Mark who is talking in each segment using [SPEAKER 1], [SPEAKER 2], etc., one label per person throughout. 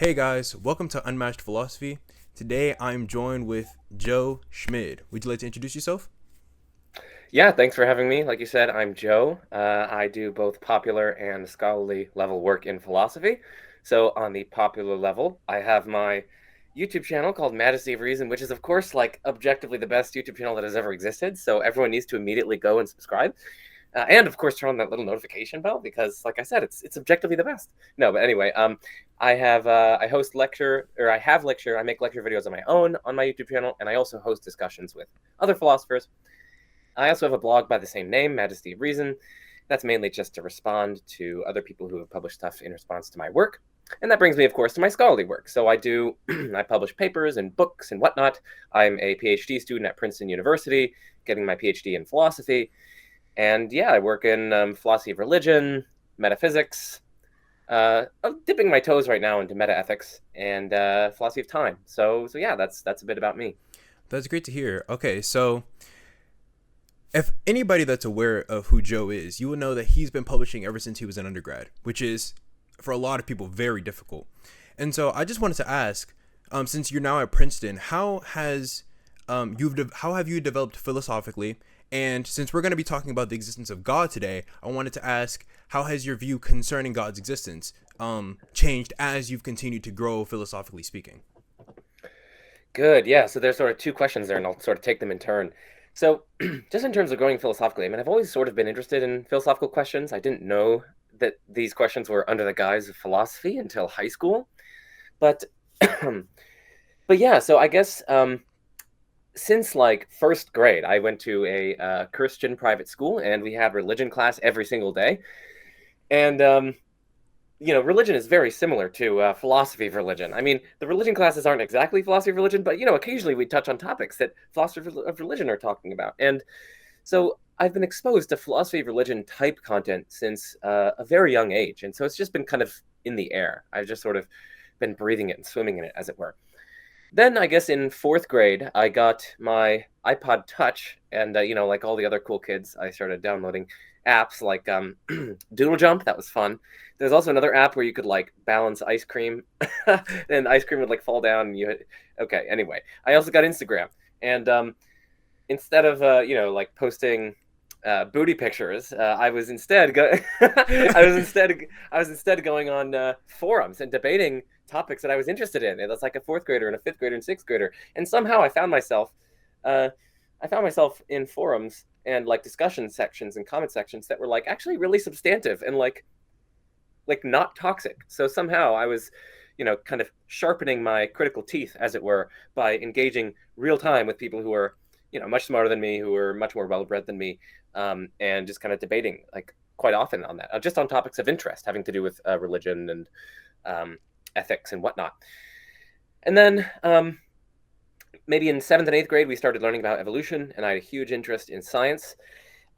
[SPEAKER 1] Hey guys, welcome to Unmatched Philosophy. Today I'm joined with Joe Schmid. Would you like to introduce yourself?
[SPEAKER 2] Yeah, thanks for having me. Like you said, I'm Joe. I do both popular and scholarly level work in philosophy. So on the popular level, I have my YouTube channel called Majesty of Reason, which is of course like objectively the best YouTube channel that has ever existed. So everyone needs to immediately go and subscribe. And of course turn on that little notification bell because like I said, it's objectively the best. No, but anyway, I host lecture or I have lecture, I make lecture videos on my own on my YouTube channel, and I also host discussions with other philosophers. I also have a blog by the same name, Majesty of Reason. That's mainly just to respond to other people who have published stuff in response to my work. And that brings me, of course, to my scholarly work. So I publish papers and books and whatnot. I'm a PhD student at Princeton University, getting my PhD in philosophy. And yeah, I work in philosophy of religion, metaphysics. I'm dipping my toes right now into metaethics and philosophy of time. So yeah, that's a bit about me.
[SPEAKER 1] That's great to hear. Okay, so if anybody that's aware of who Joe is, you will know that he's been publishing ever since he was an undergrad, which is for a lot of people very difficult. And so I just wanted to ask, since you're now at Princeton, how have you developed philosophically? And since we're going to be talking about the existence of God today, I wanted to ask, how has your view concerning God's existence changed as you've continued to grow philosophically speaking?
[SPEAKER 2] Good. Yeah. So there's sort of two questions there, and I'll sort of take them in turn. So, just in terms of going philosophically, I mean, I've always sort of been interested in philosophical questions. I didn't know that these questions were under the guise of philosophy until high school. But, but yeah. So I guess since like first grade, I went to a Christian private school, and we had religion class every single day. And religion is very similar to philosophy of religion. I mean, the religion classes aren't exactly philosophy of religion, but occasionally we touch on topics that philosophers of religion are talking about. And so I've been exposed to philosophy of religion type content since a very young age, and so it's just been kind of in the air. I've just sort of been breathing it and swimming in it, as it were. Then I guess in fourth grade, I got my iPod Touch, and like all the other cool kids, I started downloading apps like Doodle Jump. That was fun. There's also another app where you could like balance ice cream, and ice cream would like fall down. And okay. Anyway, I also got Instagram, and instead of like posting booty pictures, I was instead I was instead going on forums and debating topics that I was interested in. And that's like a fourth grader and a fifth grader and sixth grader. And somehow uh, I found myself in forums and like discussion sections and comment sections that were like actually really substantive and like not toxic. So somehow I was, kind of sharpening my critical teeth, as it were, by engaging real time with people who are, much smarter than me, who are much more well bred than me, and just kind of debating like quite often on that, just on topics of interest having to do with religion and ethics and whatnot. And then maybe in seventh and eighth grade, we started learning about evolution, and I had a huge interest in science.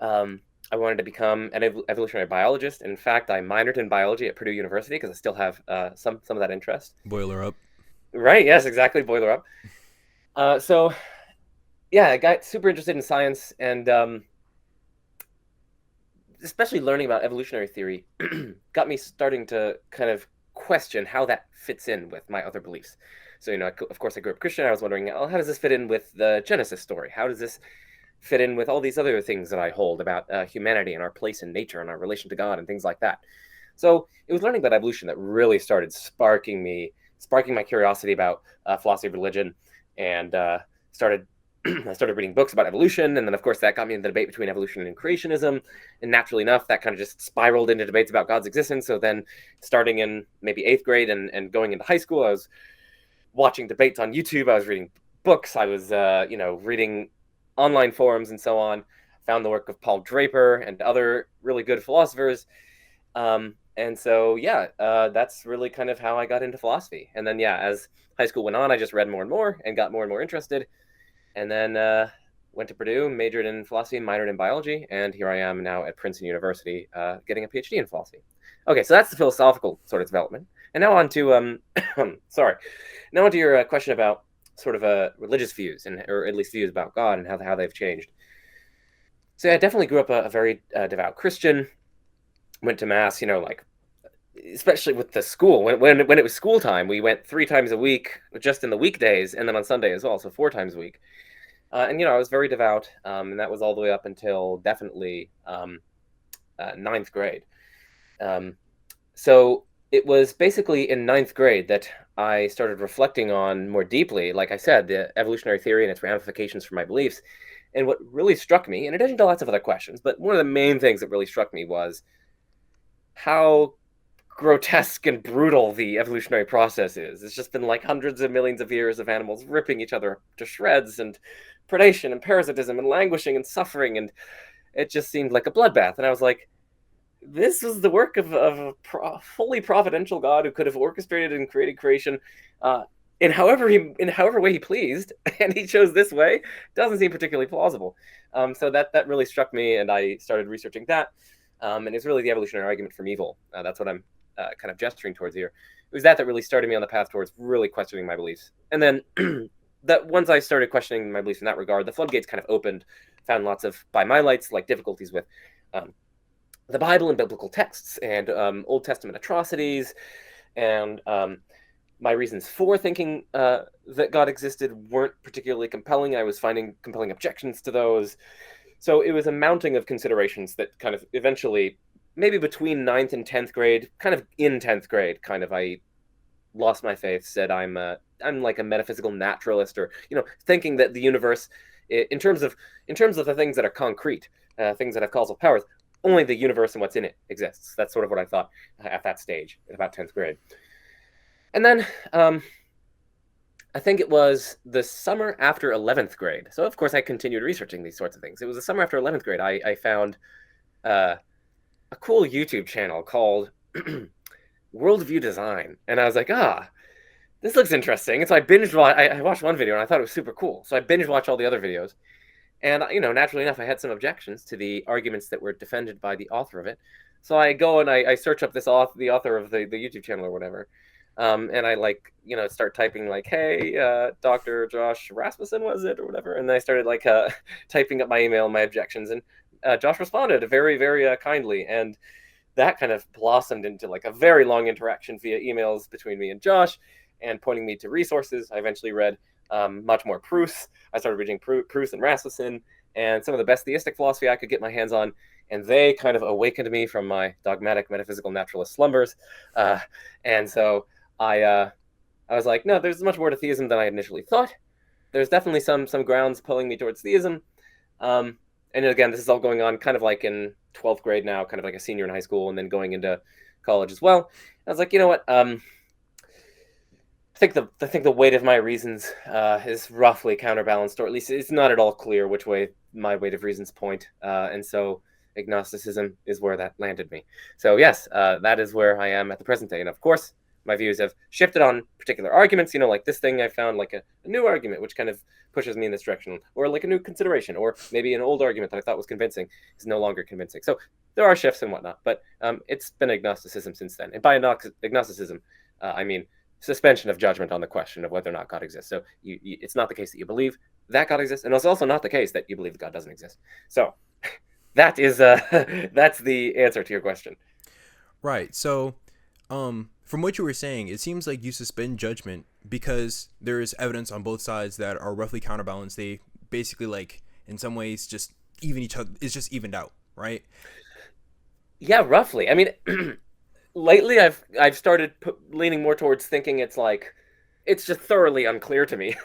[SPEAKER 2] I wanted to become an evolutionary biologist. And in fact, I minored in biology at Purdue University because I still have some of that interest.
[SPEAKER 1] Boiler up.
[SPEAKER 2] Right? Yes, exactly. Boiler up. So yeah, I got super interested in science, and especially learning about evolutionary theory got me starting to kind of question how that fits in with my other beliefs. So, of course, I grew up Christian. I was wondering, oh, how does this fit in with the Genesis story? How does this fit in with all these other things that I hold about humanity and our place in nature and our relation to God and things like that? So it was learning about evolution that really started sparking my curiosity about philosophy of religion, and started I started reading books about evolution, and then of course that got me into the debate between evolution and creationism. And naturally enough, that kind of just spiraled into debates about God's existence. So then, starting in maybe eighth grade and going into high school, I was watching debates on YouTube. I was reading books. I was reading online forums and so on. Found the work of Paul Draper and other really good philosophers. And so yeah, that's really kind of how I got into philosophy. And then yeah, as high school went on, I just read more and more and got more and more interested, and then went to Purdue, majored in philosophy and minored in biology, and here I am now at Princeton University, getting a PhD in philosophy. Okay, so that's the philosophical sort of development, and now on to sorry, now on to your question about sort of religious views, and or at least views about God and how they've changed. So yeah, I definitely grew up a very devout Christian. Went to mass, like especially with the school. When it was school time, we went 3 times a week, just in the weekdays, and then on Sunday as well, so 4 times a week. And I was very devout, and that was all the way up until definitely ninth grade. So it was basically in ninth grade that I started reflecting on more deeply, like I said, the evolutionary theory and its ramifications for my beliefs. And what really struck me, in addition to lots of other questions, but one of the main things that really struck me was how grotesque and brutal the evolutionary process is. It's just been like hundreds of millions of years of animals ripping each other to shreds, and predation and parasitism and languishing and suffering, and it just seemed like a bloodbath. And I was like, this was the work of a fully providential God who could have orchestrated and created creation in however way he pleased, and he chose this way. Doesn't seem particularly plausible. So that really struck me, and I started researching that. And it's really the evolutionary argument from evil. That's what I'm kind of gesturing towards here. It was that really started me on the path towards really questioning my beliefs. And then that once I started questioning my beliefs in that regard, the floodgates kind of opened. Found lots of, by my lights, like difficulties with the Bible and biblical texts, and Old Testament atrocities, and my reasons for thinking that God existed weren't particularly compelling. I was finding compelling objections to those. So it was a mounting of considerations that kind of eventually, maybe between 9th and 10th grade, kind of in 10th grade, kind of I lost my faith, said I'm like a metaphysical naturalist, or thinking that the universe, in terms of the things that are concrete, things that have causal powers, only the universe and what's in it exists. That's sort of what I thought at that stage, at about 10th grade. And then I think it was the summer after 11th grade. So, of course, I continued researching these sorts of things. It was the summer after 11th grade. I found a cool YouTube channel called Worldview Design. And I was like, this looks interesting. And so I watched one video and I thought it was super cool. So I binge watched all the other videos. And, naturally enough, I had some objections to the arguments that were defended by the author of it. So I go and I search up the author of the YouTube channel or whatever. And I start typing like, hey, Dr. Josh Rasmussen, was it, or whatever. And then I started typing up my email, my objections. And Josh responded very, very kindly. And that kind of blossomed into like a very long interaction via emails between me and Josh, and pointing me to resources. I eventually read much more Proust. I started reading Proust and Rasmussen and some of the best theistic philosophy I could get my hands on, and they kind of awakened me from my dogmatic metaphysical naturalist slumbers. And so I was like, no, there's much more to theism than I initially thought. There's definitely some grounds pulling me towards theism. And again, this is all going on kind of like in 12th grade now, kind of like a senior in high school, and then going into college as well. I was like, you know what? I think the weight of my reasons is roughly counterbalanced, or at least it's not at all clear which way my weight of reasons point. And so agnosticism is where that landed me. So yes, that is where I am at the present day. And of course, my views have shifted on particular arguments. Like this thing I found like a new argument, which kind of pushes me in this direction, or like a new consideration, or maybe an old argument that I thought was convincing is no longer convincing. So there are shifts and whatnot, but it's been agnosticism since then. And by agnosticism, I mean suspension of judgment on the question of whether or not God exists. So it's not the case that you believe that God exists, and it's also not the case that you believe that God doesn't exist. So that is that's the answer to your question.
[SPEAKER 1] Right. So from what you were saying, it seems like you suspend judgment because there is evidence on both sides that are roughly counterbalanced. They basically, like, in some ways just even each other. It's just evened out, right?
[SPEAKER 2] Yeah, roughly. I mean, lately I've started leaning more towards thinking it's just thoroughly unclear to me,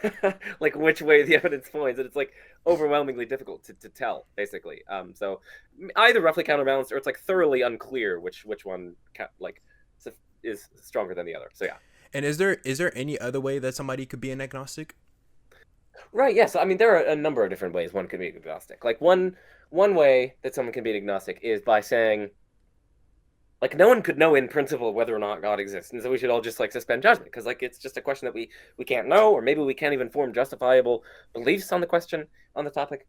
[SPEAKER 2] like which way the evidence points, and it's like overwhelmingly difficult to tell, basically. So either roughly counterbalanced, or it's like thoroughly unclear which one is stronger than the other. So yeah.
[SPEAKER 1] And is there any other way that somebody could be an agnostic?
[SPEAKER 2] Right. Yes. I mean, there are a number of different ways one could be agnostic. Like one way that someone can be an agnostic is by saying, like, no one could know in principle whether or not God exists, and so we should all just like suspend judgment, because like it's just a question that we can't know, or maybe we can't even form justifiable beliefs on the question, on the topic.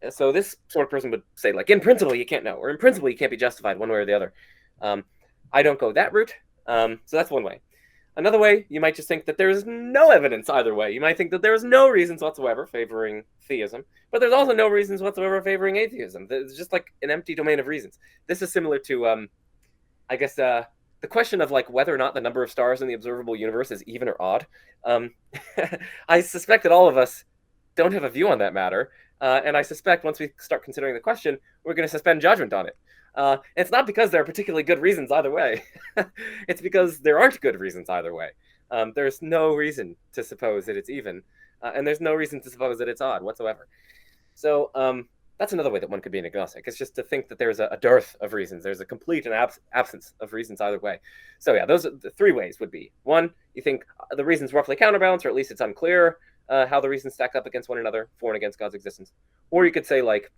[SPEAKER 2] So this sort of person would say, like, in principle you can't know, or in principle you can't be justified one way or the other. I don't go that route. So that's one way. Another way, you might just think that there's no evidence either way. You might think that there's no reasons whatsoever favoring theism, but there's also no reasons whatsoever favoring atheism. There's just like an empty domain of reasons. This is similar to I guess the question of like whether or not the number of stars in the observable universe is even or odd. Um, I suspect that all of us don't have a view on that matter, and I suspect once we start considering the question, we're going to suspend judgment on it. It's not because there are particularly good reasons either way. It's because there aren't good reasons either way. There's no reason to suppose that it's even, and there's no reason to suppose that it's odd whatsoever. So that's another way that one could be an agnostic. It's just to think that there's a dearth of reasons. There's a complete and absence of reasons either way. So yeah, those are the three ways would be. One, you think the reasons roughly counterbalance, or at least it's unclear how the reasons stack up against one another for and against God's existence. Or you could say like,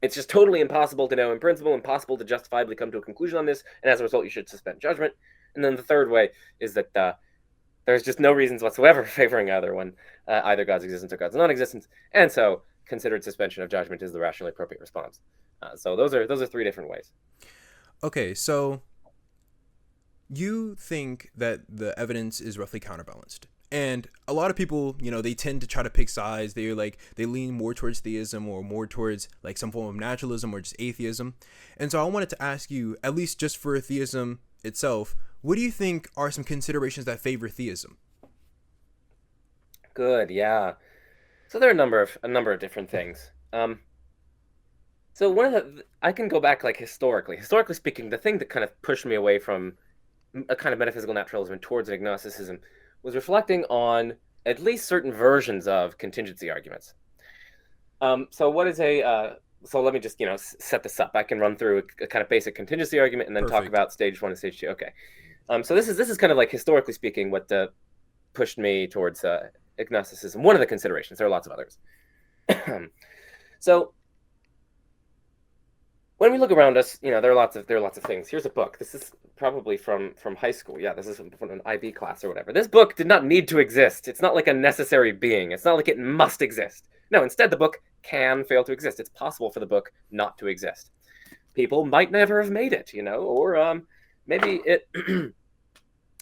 [SPEAKER 2] it's just totally impossible to know in principle, impossible to justifiably come to a conclusion on this, and as a result, you should suspend judgment. And then the third way is that there's just no reasons whatsoever favoring either one, either God's existence or God's non-existence, and so considered suspension of judgment is the rationally appropriate response. So those are three different ways.
[SPEAKER 1] Okay, so you think that the evidence is roughly counterbalanced. And a lot of people, they tend to try to pick sides. They lean more towards theism or more towards like some form of naturalism or just atheism. And so I wanted to ask you, at least just for theism itself, what do you think are some considerations that favor theism?
[SPEAKER 2] Good, yeah. So there are a number of different things. So one of I can go back like historically speaking, the thing that kind of pushed me away from a kind of metaphysical naturalism and towards an agnosticism was reflecting on at least certain versions of contingency arguments. So what is so let me just set this up. I can run through a kind of basic contingency argument and then talk
[SPEAKER 1] Perfect.
[SPEAKER 2] about stage one and stage two. Okay. So this is kind of like historically speaking what pushed me towards agnosticism. One of the considerations. There are lots of others. So when we look around us, there are lots of things. Here's a book. This is probably from high school. Yeah, this is from an IB class or whatever. This book did not need to exist. It's not like a necessary being. It's not like it must exist. No, instead the book can fail to exist. It's possible for the book not to exist. People might never have made it, or maybe it,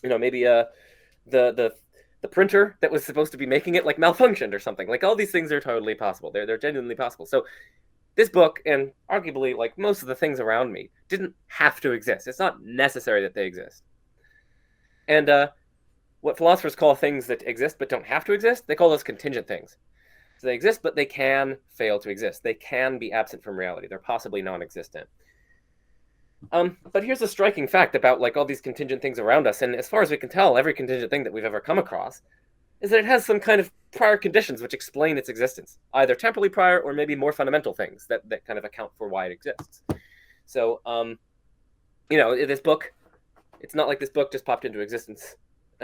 [SPEAKER 2] maybe the printer that was supposed to be making it like malfunctioned or something. Like all these things are totally possible. They're genuinely possible. So this book, and arguably like most of the things around me, didn't have to exist. It's not necessary that they exist. And what philosophers call things that exist but don't have to exist, they call those contingent things. So they exist, but they can fail to exist. They can be absent from reality. They're possibly non-existent. But here's a striking fact about like all these contingent things around us, and as far as we can tell, every contingent thing that we've ever come across is that it has some kind of prior conditions which explain its existence, either temporally prior or maybe more fundamental things that kind of account for why it exists. So, this book, it's not like this book just popped into existence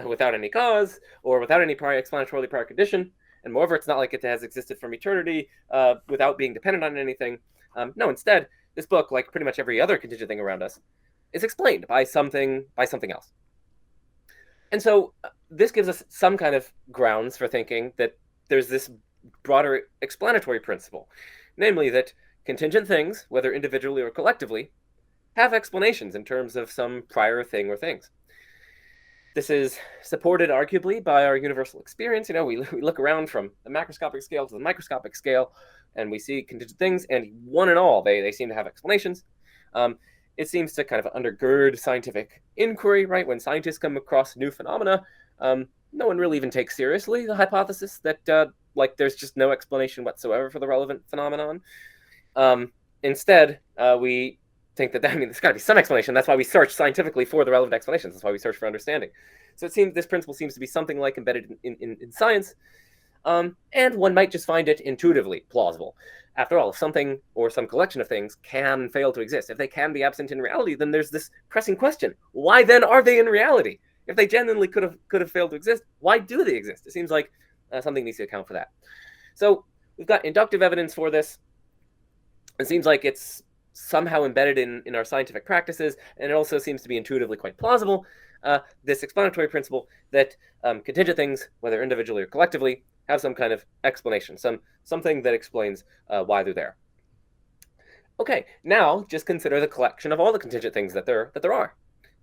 [SPEAKER 2] without any cause or without any prior explanatorily prior condition. And moreover, it's not like it has existed from eternity without being dependent on anything. No, instead, this book, like pretty much every other contingent thing around us, is explained by something else. And so this gives us some kind of grounds for thinking that there's this broader explanatory principle, namely that contingent things, whether individually or collectively, have explanations in terms of some prior thing or things. This is supported arguably by our universal experience. We look around from the macroscopic scale to the microscopic scale, and we see contingent things, and one and all, they seem to have explanations. It seems to kind of undergird scientific inquiry, right? When scientists come across new phenomena, no one really even takes seriously the hypothesis that there's just no explanation whatsoever for the relevant phenomenon. Instead, we think that there's got to be some explanation. That's why we search scientifically for the relevant explanations. That's why we search for understanding. So it seems this principle seems to be something like embedded in science, and one might just find it intuitively plausible. After all, if something or some collection of things can fail to exist, if they can be absent in reality, then there's this pressing question: why then are they in reality? If they genuinely could have failed to exist, why do they exist? It seems like something needs to account for that. So we've got inductive evidence for this. It seems like it's somehow embedded in our scientific practices, and it also seems to be intuitively quite plausible. This explanatory principle that contingent things, whether individually or collectively, have some kind of explanation, something that explains why they're there. Okay, now just consider the collection of all the contingent things that there are.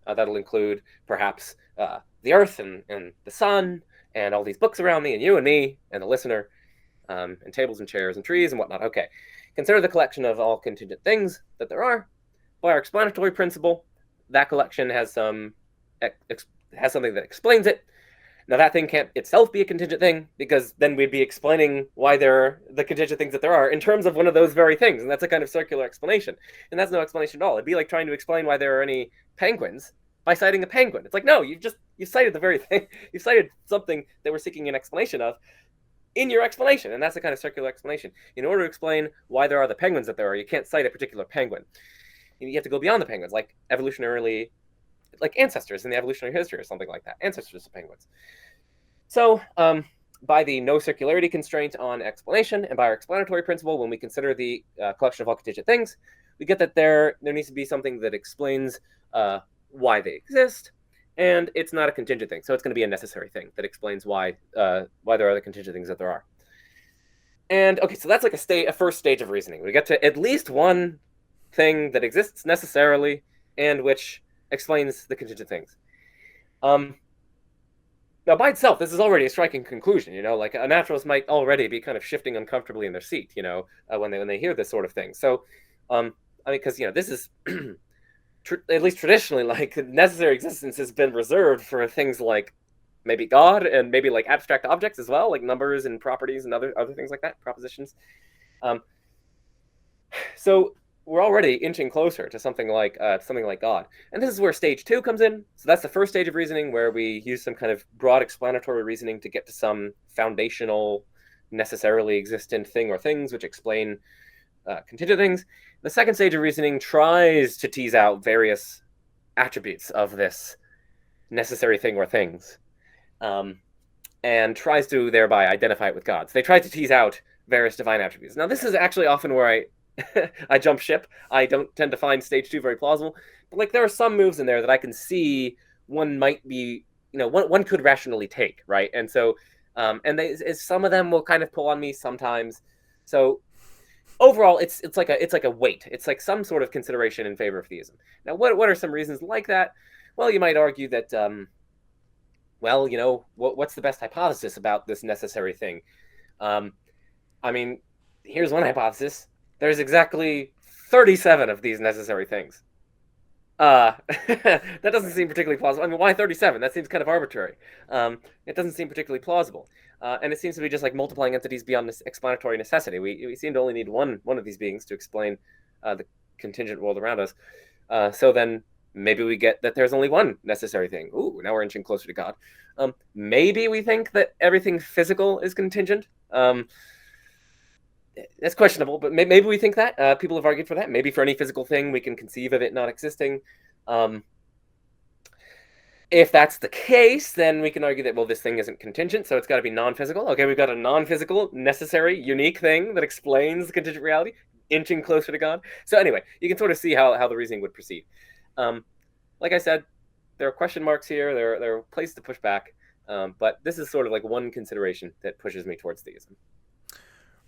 [SPEAKER 2] That'll include perhaps the Earth and the sun and all these books around me and you and me and the listener, and tables and chairs and trees and whatnot. Okay, consider the collection of all contingent things that there are by our explanatory principle. that collection has some has something that explains it. Now that thing can't itself be a contingent thing, because then we'd be explaining why there are the contingent things that there are in terms of one of those very things, and that's a kind of circular explanation. And that's no explanation at all. It'd be like trying to explain why there are any penguins by citing a penguin. It's like, no, you cited the very thing. You cited something that we're seeking an explanation of in your explanation, and that's a kind of circular explanation. In order to explain why there are the penguins that there are, you can't cite a particular penguin. You have to go beyond the penguins, like evolutionarily, like ancestors in the evolutionary history or something like that. Ancestors of penguins. So, by the no circularity constraint on explanation, and by our explanatory principle, when we consider the collection of all contingent things, we get that there needs to be something that explains why they exist, and it's not a contingent thing. So it's going to be a necessary thing that explains why there are the contingent things that there are. And okay, so that's like a first stage of reasoning. We get to at least one thing that exists necessarily and which explains the contingent things. Now, by itself, this is already a striking conclusion. Like a naturalist might already be kind of shifting uncomfortably in their seat, when they hear this sort of thing. So, I mean, because this is at least traditionally, like, necessary existence has been reserved for things like maybe God and maybe like abstract objects as well, like numbers and properties and other things like that, propositions. So we're already inching closer to something like God. And this is where stage 2 comes in. So that's the first stage of reasoning, where we use some kind of broad explanatory reasoning to get to some foundational, necessarily existent thing or things which explain contingent things. The second stage of reasoning tries to tease out various attributes of this necessary thing or things, and tries to thereby identify it with God. So they try to tease out various divine attributes. Now, this is actually often where I jump ship. I don't tend to find stage 2 very plausible, but like there are some moves in there that I can see one might be, one could rationally take, right? And so, some of them will kind of pull on me sometimes. So overall, it's like a weight. It's like some sort of consideration in favor of theism. Now, what are some reasons like that? Well, you might argue that, what's the best hypothesis about this necessary thing? I mean, here's one hypothesis. There's exactly 37 of these necessary things. That doesn't seem particularly plausible. I mean, why 37? That seems kind of arbitrary. It doesn't seem particularly plausible. And it seems to be just like multiplying entities beyond this explanatory necessity. We seem to only need one of these beings to explain the contingent world around us. So then maybe we get that there's only one necessary thing. Ooh, now we're inching closer to God. Maybe we think that everything physical is contingent. That's questionable, but maybe we think that. People have argued for that. Maybe for any physical thing, we can conceive of it not existing. If that's the case, then we can argue that, well, this thing isn't contingent, so it's got to be non-physical. Okay, we've got a non-physical, necessary, unique thing that explains the contingent reality, inching closer to God. So anyway, you can sort of see how the reasoning would proceed. Like I said, there are question marks here. There are places to push back, but this is sort of like one consideration that pushes me towards theism.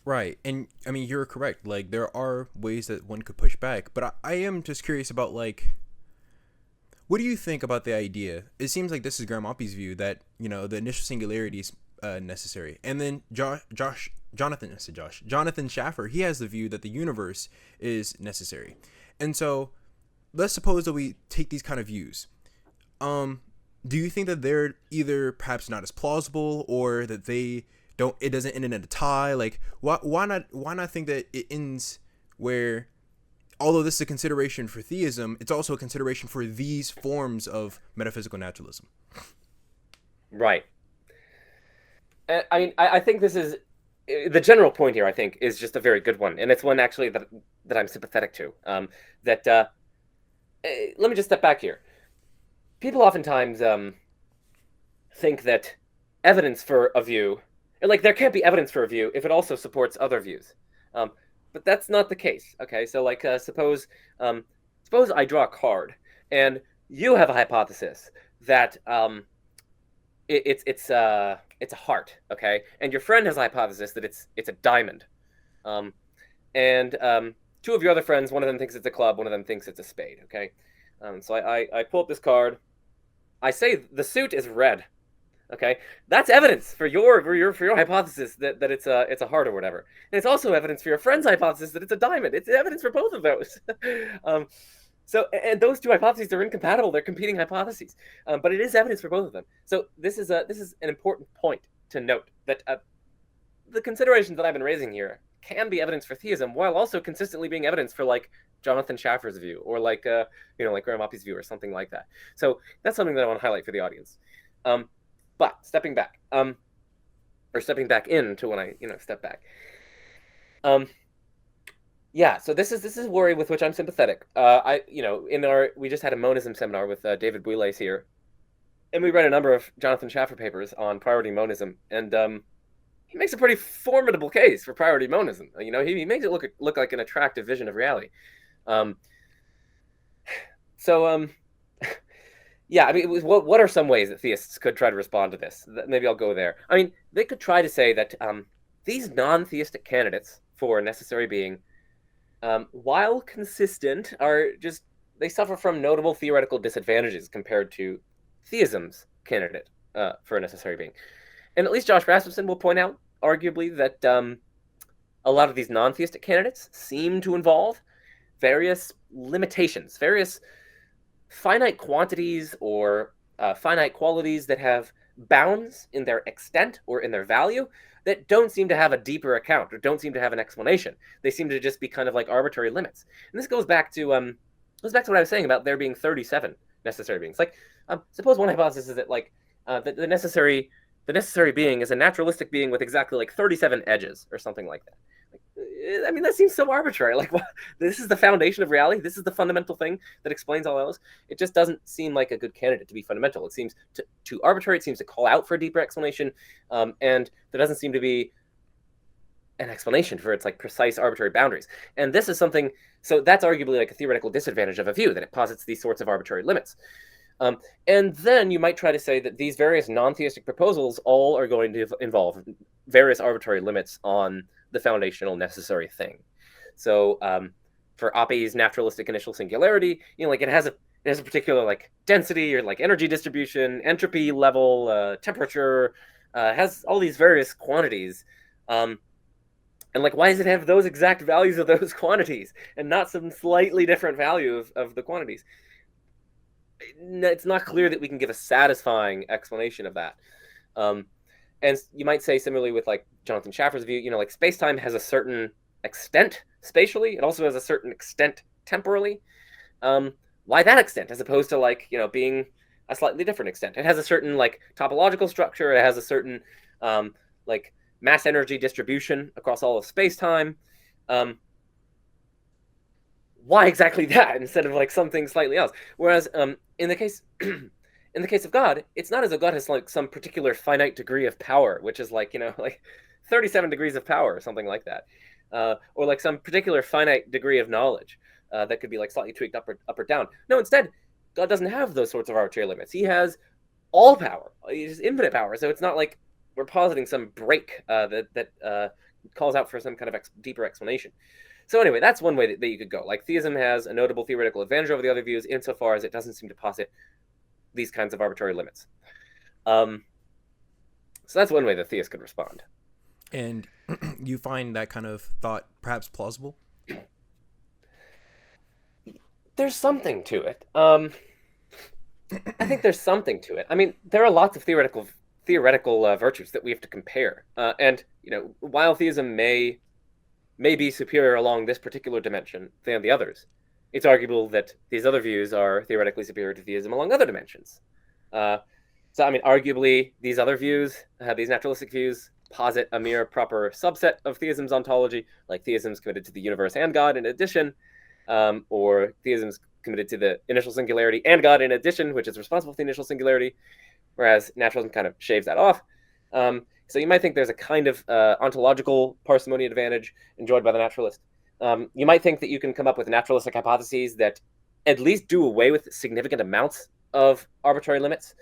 [SPEAKER 1] Right. And I mean, you're correct. Like, there are ways that one could push back, but I am just curious about, like, what do you think about the idea? It seems like this is Graham Oppy's view that, the initial singularity is necessary. And then Jonathan Schaffer, he has the view that the universe is necessary. And so let's suppose that we take these kind of views. Do you think that they're either perhaps not as plausible, or that it doesn't end in a tie? Like, why not think that it ends where, although this is a consideration for theism, it's also a consideration for these forms of metaphysical naturalism?
[SPEAKER 2] Right. I mean, I think this is the general point here. I think is just a very good one, and it's one actually that I'm sympathetic to. Let me just step back here. People oftentimes think that evidence for a view, like, there can't be evidence for a view if it also supports other views. But that's not the case. Okay, so like suppose I draw a card, and you have a hypothesis that it's a heart. Okay, and your friend has a hypothesis that it's a diamond. And two of your other friends, one of them thinks it's a club, one of them thinks it's a spade. Okay, so I pull up this card. I say the suit is red. Okay, that's evidence for your hypothesis that it's a heart or whatever, and it's also evidence for your friend's hypothesis that it's a diamond. It's evidence for both of those. So, and those two hypotheses are incompatible. They're competing hypotheses, but it is evidence for both of them. So this is an important point to note, that the considerations that I've been raising here can be evidence for theism, while also consistently being evidence for like Jonathan Schaffer's view, or like like Graham Oppy's view, or something like that. So that's something that I want to highlight for the audience. But stepping back, or stepping back into when I step back. Yeah, so this is a worry with which I'm sympathetic. We just had a monism seminar with David Builes here, and we read a number of Jonathan Schaffer papers on priority monism, and he makes a pretty formidable case for priority monism. He makes it look like an attractive vision of reality. Yeah, I mean, what are some ways that theists could try to respond to this? Maybe I'll go there. I mean, they could try to say that these non-theistic candidates for necessary being, while consistent, they suffer from notable theoretical disadvantages compared to theism's candidate for a necessary being. And at least Josh Rasmussen will point out, arguably, that a lot of these non-theistic candidates seem to involve various limitations, various finite quantities or finite qualities that have bounds in their extent or in their value that don't seem to have a deeper account or don't seem to have an explanation. They seem to just be kind of like arbitrary limits. And this goes back to what I was saying about there being 37 necessary beings. Like, suppose one hypothesis is that like the necessary being is a naturalistic being with exactly like 37 edges or something like that. I mean, that seems so arbitrary. Like, what? This is the foundation of reality. This is the fundamental thing that explains all else. It just doesn't seem like a good candidate to be fundamental. It seems too arbitrary. It seems to call out for a deeper explanation, and there doesn't seem to be an explanation for its like precise arbitrary boundaries. And this is something. So that's arguably like a theoretical disadvantage of a view, that it posits these sorts of arbitrary limits. And then you might try to say that these various non-theistic proposals all are going to involve various arbitrary limits on the foundational necessary thing. So for Oppy's naturalistic initial singularity, like it has a particular like density or like energy distribution, entropy level, temperature, has all these various quantities. And like, why does it have those exact values of those quantities and not some slightly different value of the quantities? It's not clear that we can give a satisfying explanation of that. And you might say similarly with like Jonathan Schaffer's view, like space-time has a certain extent spatially. It also has a certain extent temporally. Why that extent as opposed to like, being a slightly different extent? It has a certain like topological structure. It has a certain like mass energy distribution across all of space-time. Why exactly that instead of like something slightly else? Whereas in the case of God, it's not as though God has like some particular finite degree of power, which is like like 37 degrees of power or something like that, or like some particular finite degree of knowledge that could be like slightly tweaked up or down. No, instead, God doesn't have those sorts of arbitrary limits. He has all power. He has infinite power. So it's not like we're positing some break that calls out for some kind of deeper explanation. So anyway, that's one way that you could go. Like, theism has a notable theoretical advantage over the other views insofar as it doesn't seem to posit these kinds of arbitrary limits. So that's one way the theist could respond.
[SPEAKER 1] And you find that kind of thought perhaps plausible?
[SPEAKER 2] There's something to it. I think there's something to it. I mean, there are lots of theoretical virtues that we have to compare. And while theism may be superior along this particular dimension than the others, it's arguable that these other views are theoretically superior to theism along other dimensions. So, I mean, arguably, these other views, these naturalistic views, posit a mere proper subset of theism's ontology, like theism's committed to the universe and God in addition, or theism's committed to the initial singularity and God in addition, which is responsible for the initial singularity, whereas naturalism kind of shaves that off. So you might think there's a kind of ontological parsimony advantage enjoyed by the naturalist. You might think that you can come up with naturalistic hypotheses that at least do away with significant amounts of arbitrary limits.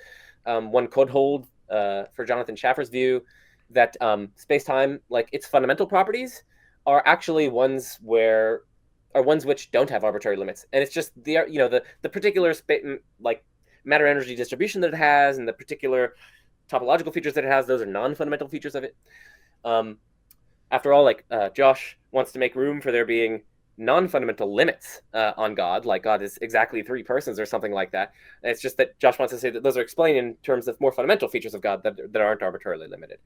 [SPEAKER 2] One could hold, for Jonathan Schaffer's view, that space-time, like its fundamental properties, are actually ones which don't have arbitrary limits, and it's just the particular like matter energy distribution that it has and the particular topological features that it has, those are non-fundamental features of it. After all, like Josh wants to make room for there being non-fundamental limits on God, like God is exactly three persons or something like that. It's just that Josh wants to say that those are explained in terms of more fundamental features of God that aren't arbitrarily limited.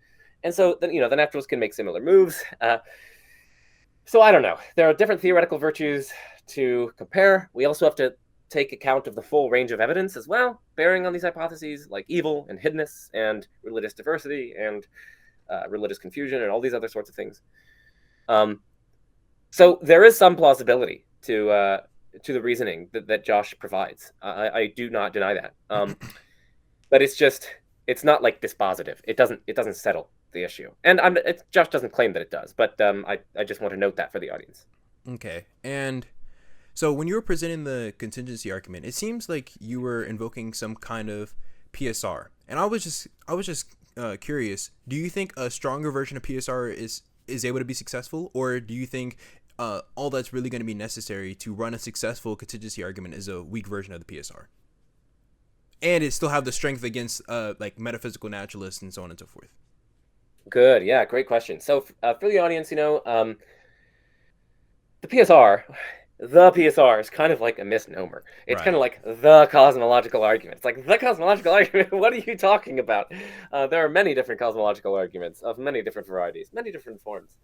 [SPEAKER 2] And so then, the naturalists can make similar moves. So I don't know. There are different theoretical virtues to compare. We also have to take account of the full range of evidence as well, bearing on these hypotheses, like evil and hiddenness and religious diversity and religious confusion and all these other sorts of things. So there is some plausibility to the reasoning that Josh provides. I do not deny that. But it's not like dispositive. It doesn't settle the issue. And Josh doesn't claim that it does, but I just want to note that for the audience.
[SPEAKER 1] Okay. And so when you were presenting the contingency argument, it seems like you were invoking some kind of PSR. And I was just curious, do you think a stronger version of PSR is able to be successful, or do you think all that's really going to be necessary to run a successful contingency argument is a weak version of the PSR? And it still have the strength against like metaphysical naturalists and so on and so forth.
[SPEAKER 2] Good. Yeah, great question. So for the audience, the PSR is kind of like a misnomer. It's
[SPEAKER 1] Right.
[SPEAKER 2] kind of like the cosmological argument. It's like the cosmological argument. What are you talking about? There are many different cosmological arguments of many different varieties, many different forms.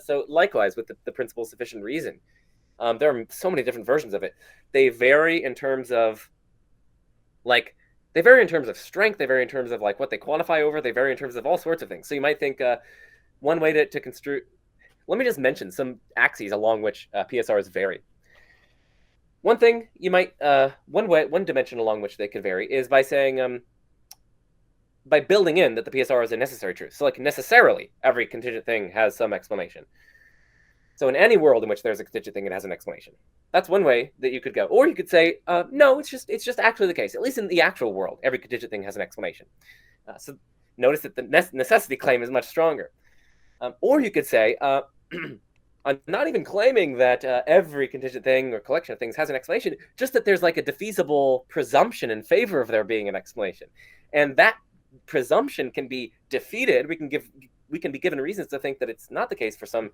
[SPEAKER 2] So likewise with the principle of sufficient reason, there are so many different versions of it. They vary in terms of strength. They vary in terms of like what they quantify over. They vary in terms of all sorts of things. So you might think one way to construe. Let me just mention some axes along which PSRs vary. One thing you might one dimension along which they could vary is by saying by building in that the PSR is a necessary truth. So like necessarily every contingent thing has some explanation. So in any world in which there's a contingent thing, it has an explanation. That's one way that you could go. Or you could say, no, it's just actually the case. At least in the actual world, every contingent thing has an explanation. So notice that the necessity claim is much stronger. Or you could say, I'm not even claiming that every contingent thing or collection of things has an explanation, just that there's like a defeasible presumption in favor of there being an explanation. And that presumption can be defeated. We can be given reasons to think that it's not the case for some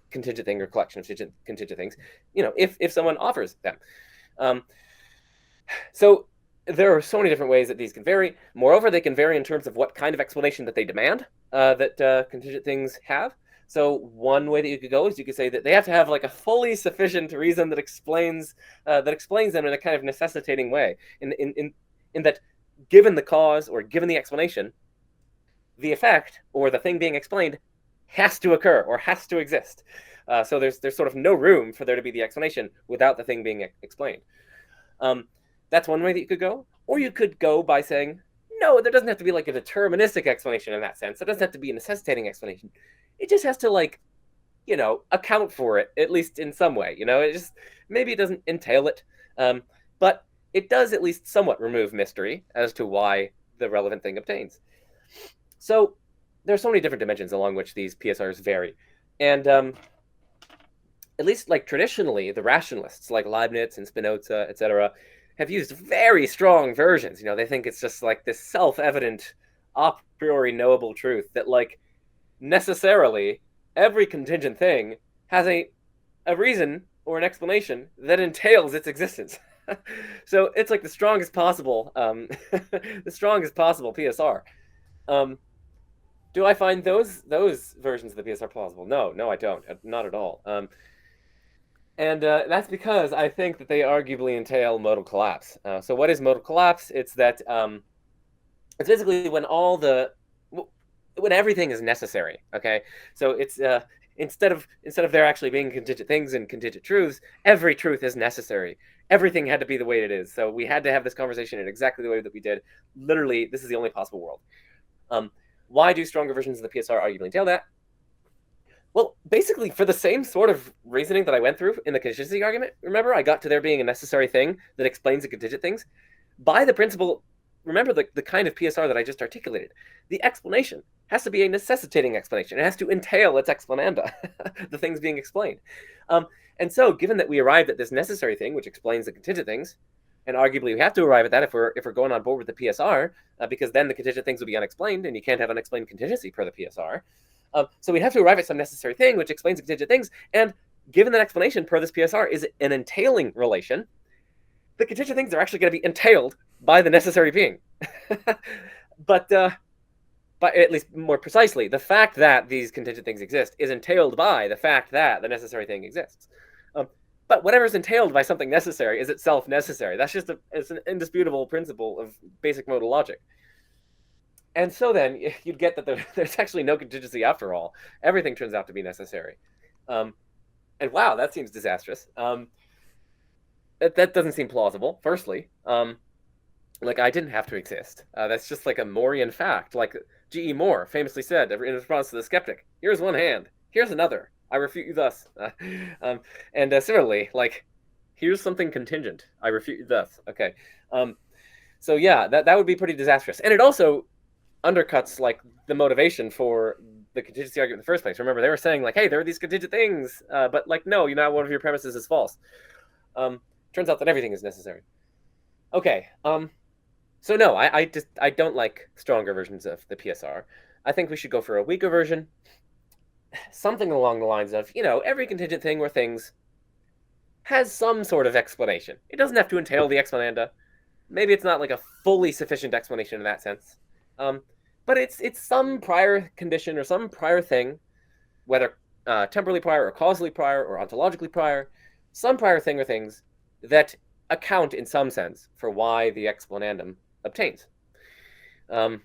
[SPEAKER 2] contingent thing or collection of contingent things, if someone offers them. So there are so many different ways that these can vary. Moreover, they can vary in terms of what kind of explanation that they demand that contingent things have. So one way that you could go is you could say that they have to have like a fully sufficient reason that explains them in a kind of necessitating way. In that, given the cause or given the explanation, the effect or the thing being explained has to occur or has to exist. So there's sort of no room for there to be the explanation without the thing being explained. That's one way that you could go. Or you could go by saying, no, there doesn't have to be like a deterministic explanation in that sense. It doesn't have to be a necessitating explanation. It just has to account for it, at least in some way. It just, maybe it doesn't entail it, but it does at least somewhat remove mystery as to why the relevant thing obtains. So there's so many different dimensions along which these PSRs vary. And at least like traditionally, the rationalists like Leibniz and Spinoza, etc., have used very strong versions. They think it's just like this self-evident, a priori knowable truth that like necessarily every contingent thing has a reason or an explanation that entails its existence. So it's like the strongest possible PSR. Do I find those versions of the PSR plausible? No, I don't. Not at all. And that's because I think that they arguably entail modal collapse. So what is modal collapse? It's that it's basically when everything is necessary. Okay, so it's instead of there actually being contingent things and contingent truths, every truth is necessary. Everything had to be the way it is. So we had to have this conversation in exactly the way that we did. Literally, this is the only possible world. Why do stronger versions of the PSR arguably entail that? Well, basically, for the same sort of reasoning that I went through in the contingency argument, remember, I got to there being a necessary thing that explains the contingent things. By the principle, remember the kind of PSR that I just articulated. The explanation has to be a necessitating explanation. It has to entail its explananda, the things being explained. And so, given that we arrived at this necessary thing, which explains the contingent things, and arguably we have to arrive at that if we're going on board with the PSR, because then the contingent things will be unexplained, and you can't have unexplained contingency per the PSR. So we'd have to arrive at some necessary thing which explains the contingent things, and given that explanation per this PSR is an entailing relation, the contingent things are actually going to be entailed by the necessary being. but at least more precisely, the fact that these contingent things exist is entailed by the fact that the necessary thing exists. But whatever is entailed by something necessary is itself necessary. That's just it's an indisputable principle of basic modal logic. And so then you'd get that there's actually no contingency after all. Everything turns out to be necessary. And wow, that seems disastrous. That doesn't seem plausible, firstly. Like, I didn't have to exist. That's just like a Morean fact. Like G.E. Moore famously said in response to the skeptic, here's one hand, here's another. I refute you thus. And similarly, like, here's something contingent. I refute you thus. Okay. So yeah, that would be pretty disastrous. And it also undercuts like the motivation for the contingency argument in the first place. Remember, they were saying like, hey, there are these contingent things, but like, no, one of your premises is false. Turns out that everything is necessary. Okay. So no, I don't like stronger versions of the PSR. I think we should go for a weaker version. Something along the lines of, every contingent thing or things has some sort of explanation. It doesn't have to entail the explananda. Maybe it's not like a fully sufficient explanation in that sense. But it's some prior condition or some prior thing, whether temporally prior or causally prior or ontologically prior, some prior thing or things that account in some sense for why the explanandum obtains. And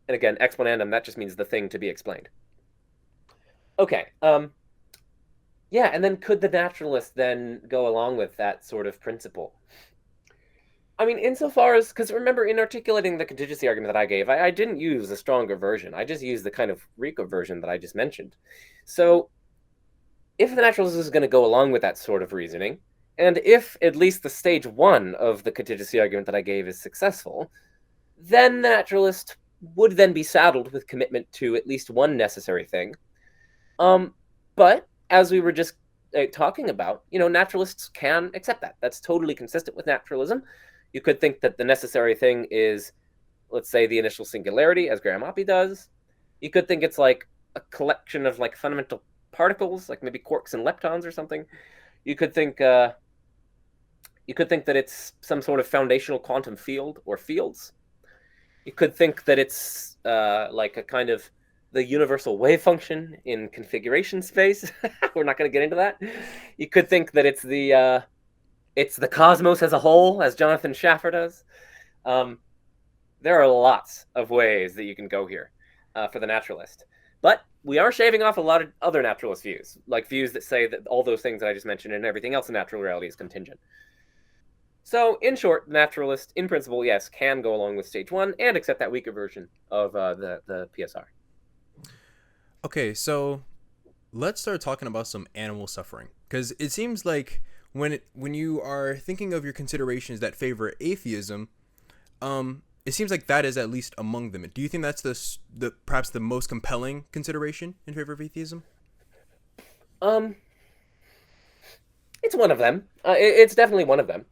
[SPEAKER 2] again, explanandum, that just means the thing to be explained. Okay. Yeah, and then could the naturalist then go along with that sort of principle? I mean, insofar as, because remember, in articulating the contingency argument that I gave, I didn't use a stronger version. I just used the kind of weaker version that I just mentioned. So if the naturalist is going to go along with that sort of reasoning, and if at least the stage one of the contingency argument that I gave is successful, then the naturalist would then be saddled with commitment to at least one necessary thing. But as we were just talking about, naturalists can accept that. That's totally consistent with naturalism. You could think that the necessary thing is, let's say, the initial singularity, as Graham Oppy does. You could think it's like a collection of like fundamental particles, like maybe quarks and leptons or something. You could think that it's some sort of foundational quantum field or fields. You could think that it's like a kind of the universal wave function in configuration space. We're not going to get into that. You could think that it's the cosmos as a whole, as Jonathan Schaffer does. There are lots of ways that you can go here for the naturalist. But we are shaving off a lot of other naturalist views, like views that say that all those things that I just mentioned and everything else in natural reality is contingent. So, in short, the naturalist, in principle, yes, can go along with stage one and accept that weaker version of the PSR.
[SPEAKER 1] Okay, so let's start talking about some animal suffering, because it seems like when you are thinking of your considerations that favor atheism, it seems like that is at least among them. Do you think that's the perhaps the most compelling consideration in favor of atheism?
[SPEAKER 2] It's one of them. It's definitely one of them,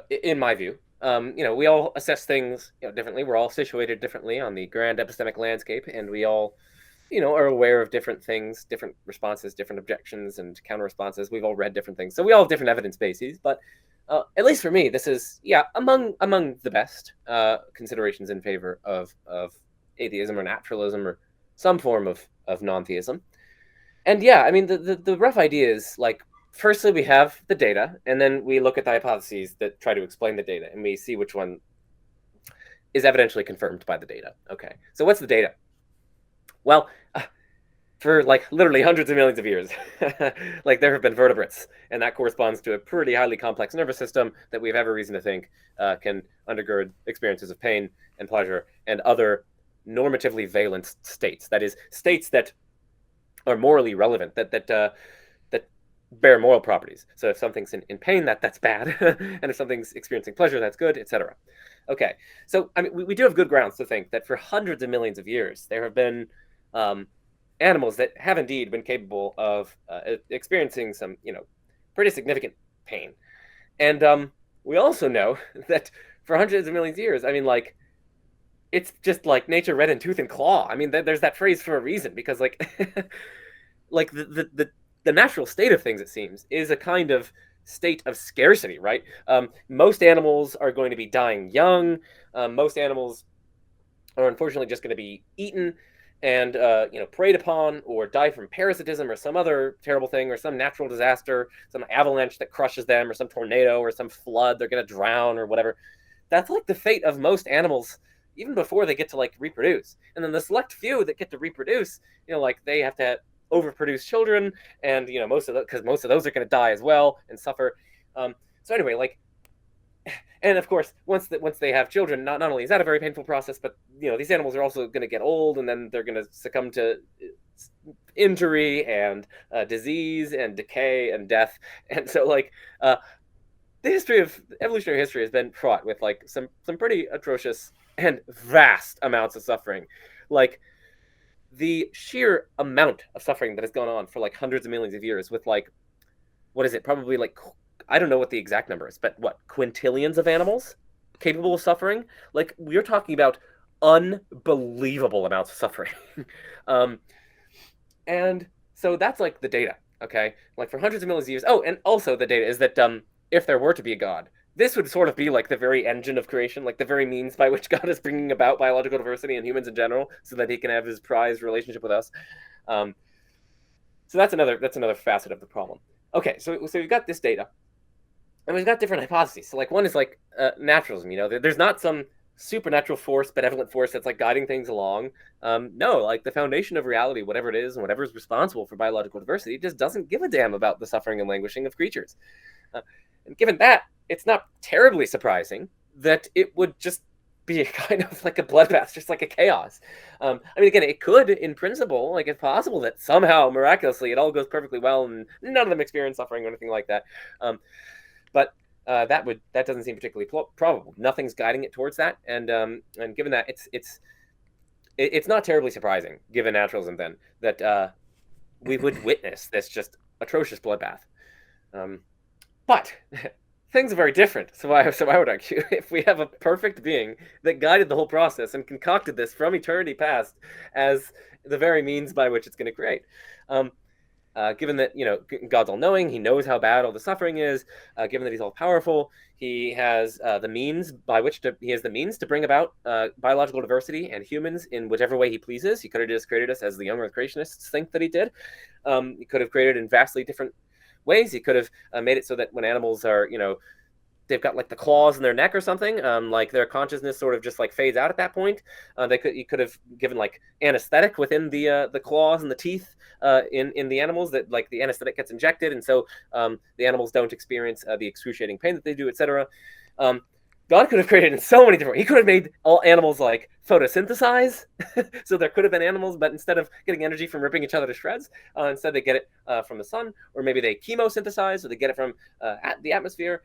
[SPEAKER 2] in my view. We all assess things differently. We're all situated differently on the grand epistemic landscape, and we all are aware of different things, different responses, different objections and counter responses. We've all read different things. So we all have different evidence bases, but at least for me, this is, among the best considerations in favor of atheism or naturalism or some form of non-theism. And I mean, the rough idea is like, firstly, we have the data, and then we look at the hypotheses that try to explain the data, and we see which one is evidentially confirmed by the data. Okay, so what's the data? Well, for like literally hundreds of millions of years, like there have been vertebrates, and that corresponds to a pretty highly complex nervous system that we have every reason to think can undergird experiences of pain and pleasure and other normatively valent states. That is, states that are morally relevant, that bear moral properties. So if something's in pain, that's bad, and if something's experiencing pleasure, that's good, etc. Okay, so I mean, we do have good grounds to think that for hundreds of millions of years, there have been animals that have indeed been capable of experiencing some, pretty significant pain. And we also know that for hundreds of millions of years, I mean, like, it's just like nature red in tooth and claw. I mean, there's that phrase for a reason, because like, like the the natural state of things, it seems, is a kind of state of scarcity, right? Most animals are going to be dying young. Most animals are unfortunately just going to be eaten and preyed upon, or die from parasitism or some other terrible thing, or some natural disaster, some avalanche that crushes them, or some tornado, or some flood, they're going to drown or whatever. That's like the fate of most animals even before they get to like reproduce. And then the select few that get to reproduce, like they have to overproduce children, and most of those, because most of those are going to die as well and suffer. So anyway, like, and of course, once they have children, not only is that a very painful process, but these animals are also going to get old, and then they're going to succumb to injury and disease and decay and death. And so like the history of evolutionary history has been fraught with like some pretty atrocious and vast amounts of suffering. Like the sheer amount of suffering that has gone on for like hundreds of millions of years, with like, what is it, probably like, I don't know what the exact number is, but what, quintillions of animals capable of suffering? Like, we're talking about unbelievable amounts of suffering. And so that's like the data, okay? Like for hundreds of millions of years. Oh, and also the data is that if there were to be a God, this would sort of be like the very engine of creation, like the very means by which God is bringing about biological diversity and humans in general, so that he can have his prized relationship with us. So that's another facet of the problem. Okay, so we've got this data, and we've got different hypotheses. So like one is like naturalism. There's not some supernatural force, benevolent force that's like guiding things along. No, like the foundation of reality, whatever it is, and whatever is responsible for biological diversity, just doesn't give a damn about the suffering and languishing of creatures. And given that, it's not terribly surprising that it would just be a kind of like a bloodbath, just like a chaos. I mean, again, it could, in principle, like it's possible that somehow, miraculously, it all goes perfectly well and none of them experience suffering or anything like that. But that doesn't seem particularly probable. Nothing's guiding it towards that, and given that, it's not terribly surprising, given naturalism, then, that we would witness this just atrocious bloodbath. But things are very different. So I would argue, if we have a perfect being that guided the whole process and concocted this from eternity past as the very means by which it's going to create, given that God's all-knowing, he knows how bad all the suffering is. Given that he's all-powerful, he has the means to bring about biological diversity and humans in whichever way he pleases. He could have just created us as the young Earth creationists think that he did. He could have created in vastly different ways. He could have made it so that when animals are, they've got like the claws in their neck or something, like their consciousness sort of just like fades out at that point. He could have given like anesthetic within the claws and the teeth in the animals, that like the anesthetic gets injected, and so the animals don't experience the excruciating pain that they do, etc. God could have created in so many different. He could have made all animals like photosynthesize, so there could have been animals, but instead of getting energy from ripping each other to shreds, instead they get it from the sun, or maybe they chemosynthesize, so they get it from the atmosphere,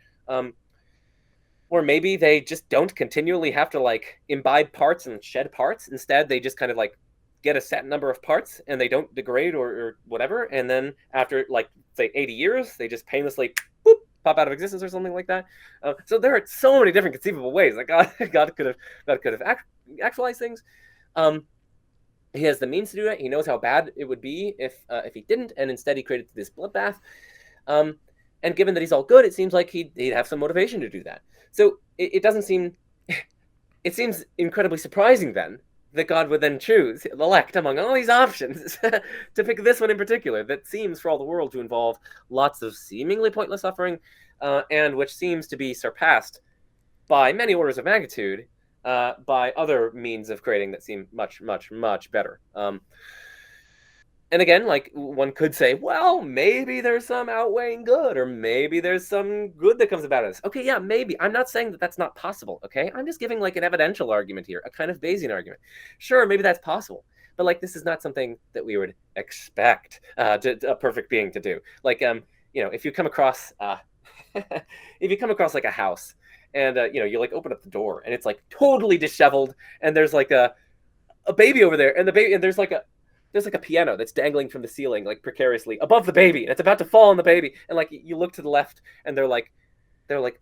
[SPEAKER 2] or maybe they just don't continually have to like imbibe parts and shed parts. Instead, they just kind of like get a set number of parts and they don't degrade or whatever, and then after like say 80 years, they just painlessly boop, pop out of existence or something like that. So there are so many different conceivable ways that God could have actualized things. He has the means to do it. He knows how bad it would be if he didn't, and instead he created this bloodbath. And given that he's all good, it seems like he'd have some motivation to do that. So it doesn't seem. It seems incredibly surprising then that God would then choose, elect among all these options, to pick this one in particular that seems for all the world to involve lots of seemingly pointless suffering, and which seems to be surpassed by many orders of magnitude by other means of creating that seem much, much, much better. And again, like one could say, well, maybe there's some outweighing good, or maybe there's some good that comes about this. Okay, yeah, maybe. I'm not saying that that's not possible, okay? I'm just giving like an evidential argument here, a kind of Bayesian argument. Sure, maybe that's possible, but like this is not something that we would expect a perfect being to do. Like, if you come across, like a house, and you like open up the door, and it's like totally disheveled, and there's like a baby over there, and there's like a piano that's dangling from the ceiling, like precariously above the baby, and it's about to fall on the baby. And like you look to the left, and they're like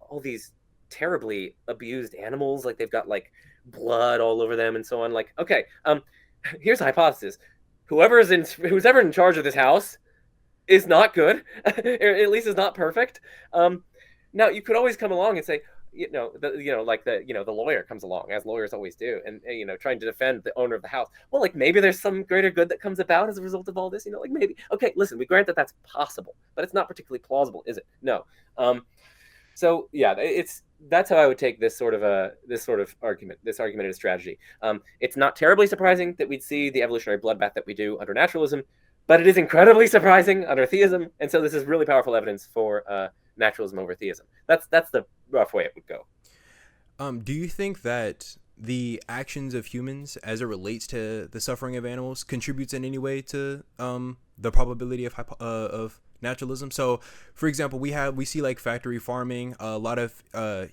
[SPEAKER 2] all these terribly abused animals, like they've got like blood all over them and so on. Like, okay, here's a hypothesis: who's ever in charge of this house is not good, or at least is not perfect. Um, Now you could always come along and say, the lawyer comes along, as lawyers always do, and trying to defend the owner of the house. Well, like maybe there's some greater good that comes about as a result of all this. Like maybe, okay, listen, we grant that that's possible, but it's not particularly plausible, is it? No. So yeah, that's how I would take this sort of argument, this argumentative strategy. It's not terribly surprising that we'd see the evolutionary bloodbath that we do under naturalism, but it is incredibly surprising under theism, and so this is really powerful evidence for naturalism over theism. That's the rough way it would go.
[SPEAKER 1] Do you think that the actions of humans, as it relates to the suffering of animals, contributes in any way to the probability of naturalism? So, for example, we see like factory farming. A lot of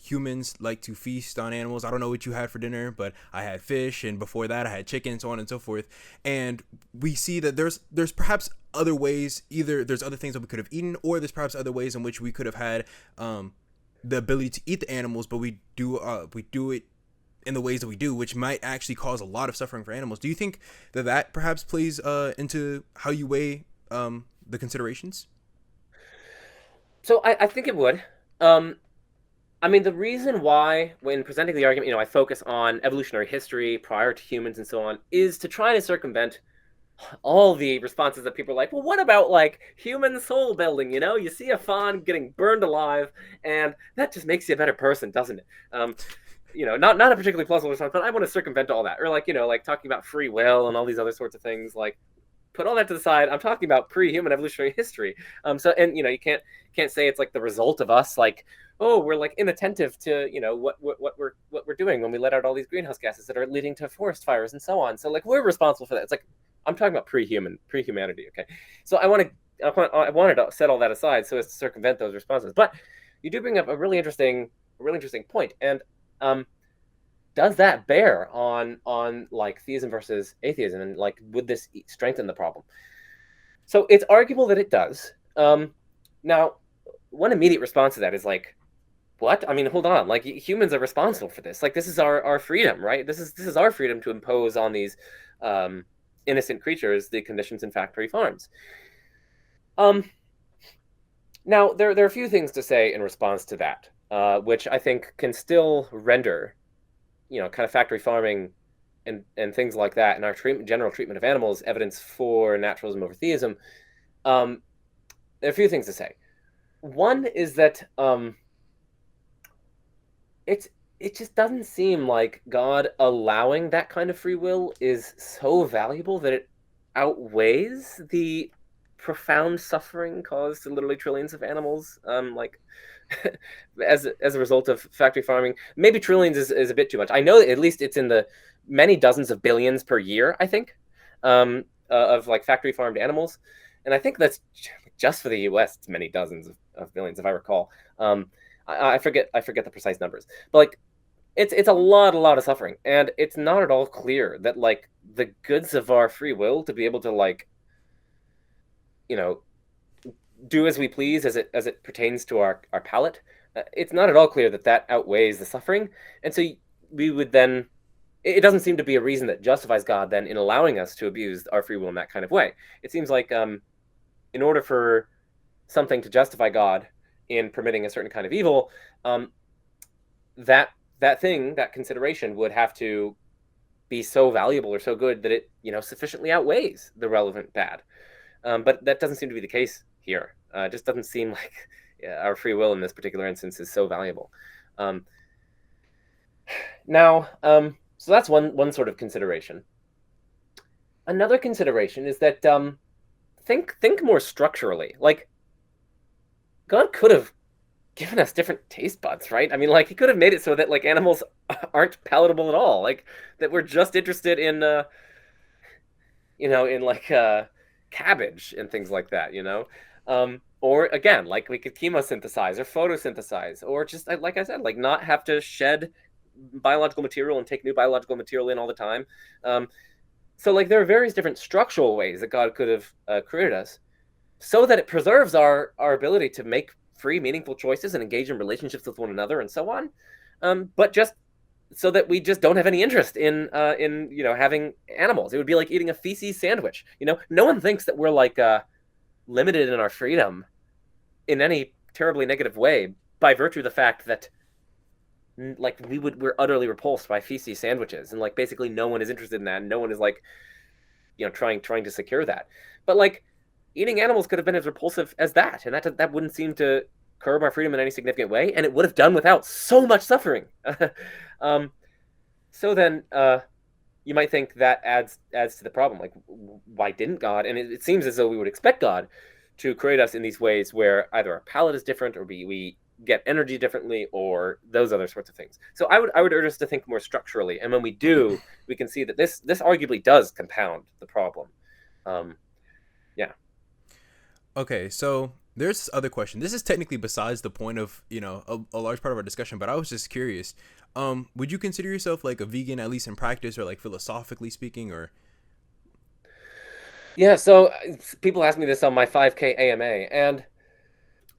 [SPEAKER 1] humans like to feast on animals. I don't know what you had for dinner, but I had fish, and before that, I had chicken, so on and so forth. And we see that there's perhaps other ways. Either there's other things that we could have eaten, or there's perhaps other ways in which we could have had the ability to eat the animals, but we do it in the ways that we do, which might actually cause a lot of suffering for animals. Do you think that perhaps plays into how you weigh the considerations?
[SPEAKER 2] So I think it would. I mean, the reason why, when presenting the argument, I focus on evolutionary history prior to humans and so on, is to try to circumvent all the responses that people are like, well, what about like human soul building? You see a fawn getting burned alive, and that just makes you a better person, doesn't it? Not a particularly plausible response, but I want to circumvent all that, or like talking about free will and all these other sorts of things. Like, put all that to the side. I'm talking about pre-human evolutionary history. You can't say it's like the result of us, like, oh, we're like inattentive to what we're doing when we let out all these greenhouse gases that are leading to forest fires and so on. So like we're responsible for that. It's like I'm talking about pre-humanity. Okay, so I wanted to set all that aside so as to circumvent those responses. But you do bring up a really interesting point, and does that bear on like theism versus atheism, and like would this strengthen the problem? So it's arguable that it does. Now, one immediate response to that is like, what? I mean, hold on. Like humans are responsible for this. Like this is our freedom, right? This is our freedom to impose on these innocent creatures the conditions in factory farms. Now there are a few things to say in response to that, which I think can still render, kind of factory farming and things like that, and our general treatment of animals evidence for naturalism over theism. There are a few things to say. One is that it just doesn't seem like God allowing that kind of free will is so valuable that it outweighs the profound suffering caused to literally trillions of animals, like as a result of factory farming. Maybe trillions is a bit too much. I know at least it's in the many dozens of billions per year, I think, of like factory farmed animals, and I think that's just for the U.S. It's many dozens of billions, if I recall. I forget the precise numbers, but like it's a lot of suffering, and it's not at all clear that like the goods of our free will to be able to like do as we please as it pertains to our palate. It's not at all clear that outweighs the suffering, and so we would then. It doesn't seem to be a reason that justifies God then in allowing us to abuse our free will in that kind of way. It seems like in order for something to justify God in permitting a certain kind of evil, that consideration would have to be so valuable or so good that it sufficiently outweighs the relevant bad. But that doesn't seem to be the case here. It just doesn't seem like our free will in this particular instance is so valuable. So that's one sort of consideration. Another consideration is that think more structurally. Like God could have given us different taste buds, right? I mean, like he could have made it so that like animals aren't palatable at all, like that we're just interested in in like cabbage and things like that, or again, like we could chemosynthesize or photosynthesize, or just like I said, like not have to shed biological material and take new biological material in all the time. So like there are various different structural ways that God could have created us so that it preserves our ability to make free, meaningful choices and engage in relationships with one another and so on. But just so that we just don't have any interest in having animals. It would be like eating a feces sandwich. No one thinks that we're like limited in our freedom in any terribly negative way by virtue of the fact that like we're utterly repulsed by feces sandwiches, and like basically no one is interested in that, and no one is like trying to secure that. But like eating animals could have been as repulsive as that, and that wouldn't seem to curb our freedom in any significant way, and it would have done without so much suffering. um, so then you might think that adds to the problem. Like, why didn't God? And it seems as though we would expect God to create us in these ways where either our palate is different, or we get energy differently, or those other sorts of things. So I would urge us to think more structurally, and when we do, we can see that this arguably does compound the problem. Yeah.
[SPEAKER 1] Okay, so there's this other question. This is technically besides the point of a large part of our discussion, but I was just curious. Would you consider yourself like a vegan, at least in practice, or like philosophically speaking, or?
[SPEAKER 2] Yeah, so people ask me this on my 5K AMA, and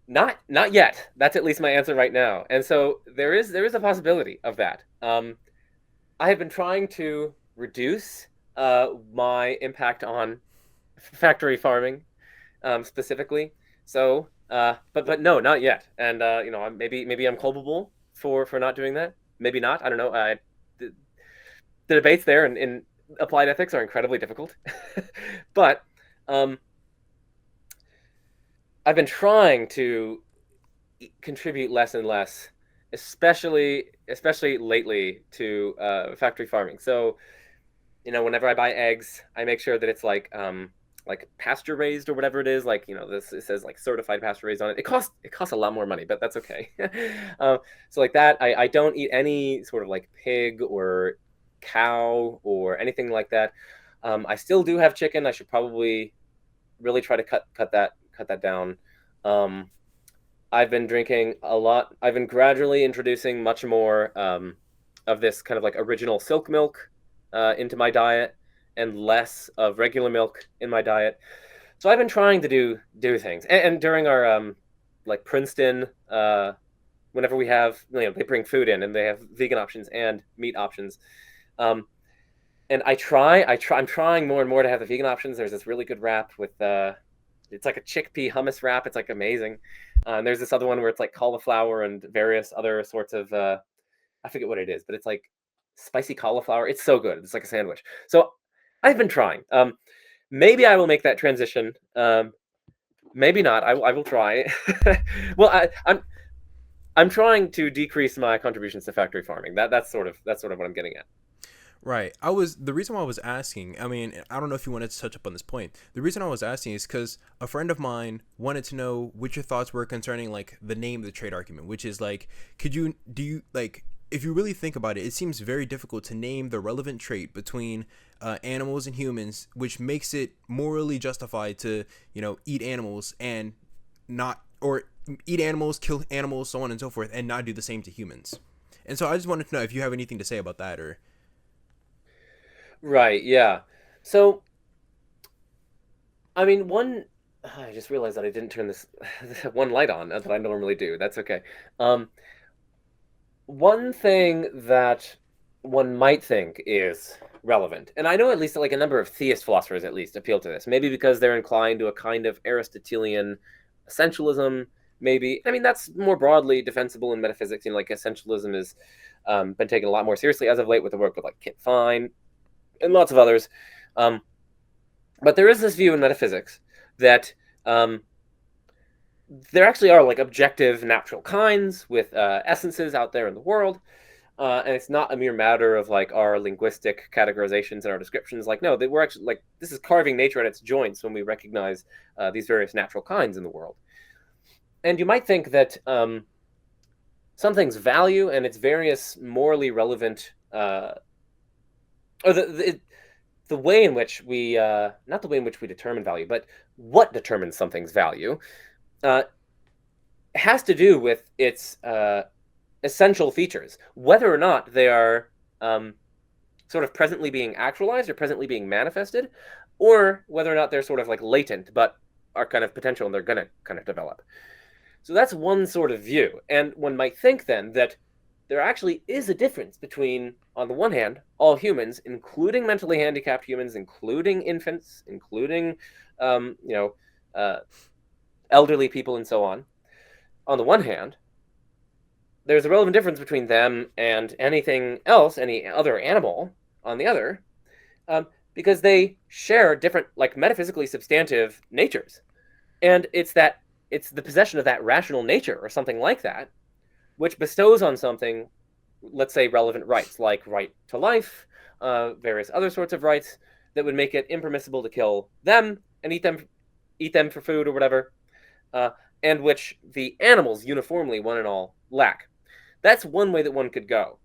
[SPEAKER 2] not yet. That's at least my answer right now. And so there is a possibility of that. I have been trying to reduce my impact on factory farming, specifically. So, but no, not yet. And maybe I'm culpable for not doing that. Maybe not. I don't know. The debates there in applied ethics are incredibly difficult. But I've been trying to contribute less and less, especially lately, to factory farming. So, whenever I buy eggs, I make sure that it's like pasture raised or whatever it is. Like, this, it says like certified pasture raised on it. It costs a lot more money, but that's okay. So like that, I don't eat any sort of like pig or cow or anything like that. I still do have chicken. I should probably really try to cut that down. I've been drinking a lot. I've been gradually introducing much more of this kind of like original silk milk into my diet, and less of regular milk in my diet. So I've been trying to do things. And during our like Princeton, whenever we have, they bring food in and they have vegan options and meat options. And I'm trying more and more to have the vegan options. There's this really good wrap with it's like a chickpea hummus wrap. It's like amazing. And there's this other one where it's like cauliflower and various other sorts of I forget what it is, but it's like spicy cauliflower. It's so good. It's like a sandwich. So I've been trying. Maybe I will make that transition. Maybe not. I will try. Well, I'm trying to decrease my contributions to factory farming. That's sort of what I'm getting at.
[SPEAKER 1] Right. The reason why I was asking, I mean, I don't know if you wanted to touch up on this point. The reason I was asking is because a friend of mine wanted to know what your thoughts were concerning like the name of the trade argument, which is like, do you like, if you really think about it, it seems very difficult to name the relevant trait between animals and humans, which makes it morally justified to, eat animals and not, or eat animals, kill animals, so on and so forth, and not do the same to humans. And so I just wanted to know if you have anything to say about that, or.
[SPEAKER 2] Right, yeah. So, I mean, I just realized that I didn't turn this one light on that I normally do. That's okay. One thing that one might think is relevant, and I know at least like a number of theist philosophers at least appeal to this, maybe because they're inclined to a kind of Aristotelian essentialism, maybe. I mean, that's more broadly defensible in metaphysics. Like essentialism has been taken a lot more seriously as of late with the work of like Kit Fine and lots of others. But there is this view in metaphysics that there actually are like objective natural kinds with essences out there in the world. And it's not a mere matter of like our linguistic categorizations and our descriptions. Like, no, we're actually like, this is carving nature at its joints when we recognize these various natural kinds in the world. And you might think that something's value and its various morally relevant or the way in which we not the way in which we determine value, but what determines something's value has to do with its essential features, whether or not they are sort of presently being actualized or presently being manifested, or whether or not they're sort of like latent but are kind of potential and they're going to kind of develop. So that's one sort of view. And one might think then that there actually is a difference between, on the one hand, all humans, including mentally handicapped humans, including infants, including, uh, elderly people, and so on the one hand, there's a relevant difference between them and anything else, any other animal, on the other, because they share different, like metaphysically substantive natures, and it's the possession of that rational nature or something like that, which bestows on something, let's say, relevant rights, like right to life, various other sorts of rights that would make it impermissible to kill them and eat them for food or whatever, uh, and which the animals uniformly, one and all, lack. That's one way that one could go.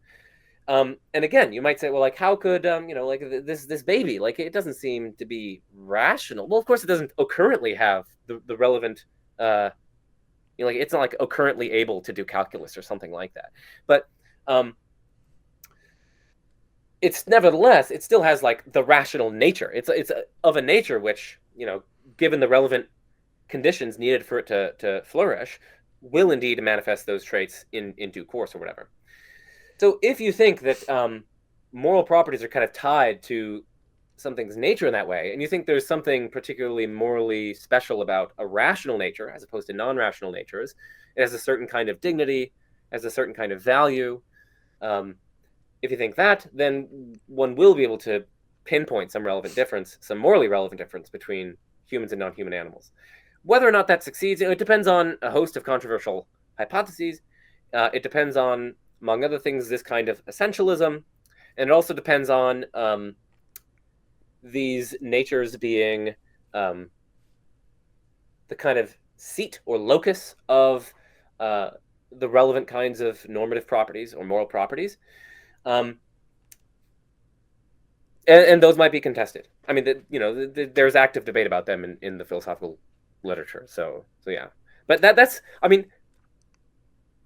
[SPEAKER 2] And again, you might say, well, like, how could like this baby, like, it doesn't seem to be rational. Well, of course, it doesn't currently have the relevant, like, it's not like currently able to do calculus or something like that. But it's nevertheless, it still has like the rational nature. It's of a nature which, given the relevant conditions needed for it to flourish, will indeed manifest those traits in due course or whatever. So if you think that moral properties are kind of tied to something's nature in that way, and you think there's something particularly morally special about a rational nature as opposed to non-rational natures, it has a certain kind of dignity, has a certain kind of value. If you think that, then one will be able to pinpoint some relevant difference, some morally relevant difference between humans and non-human animals. Whether or not that succeeds, it depends on a host of controversial hypotheses. It depends on, among other things, this kind of essentialism, and it also depends on these natures being the kind of seat or locus of the relevant kinds of normative properties or moral properties. And those might be contested. I mean, there's active debate about them in the philosophical literature. So yeah. But that's, I mean,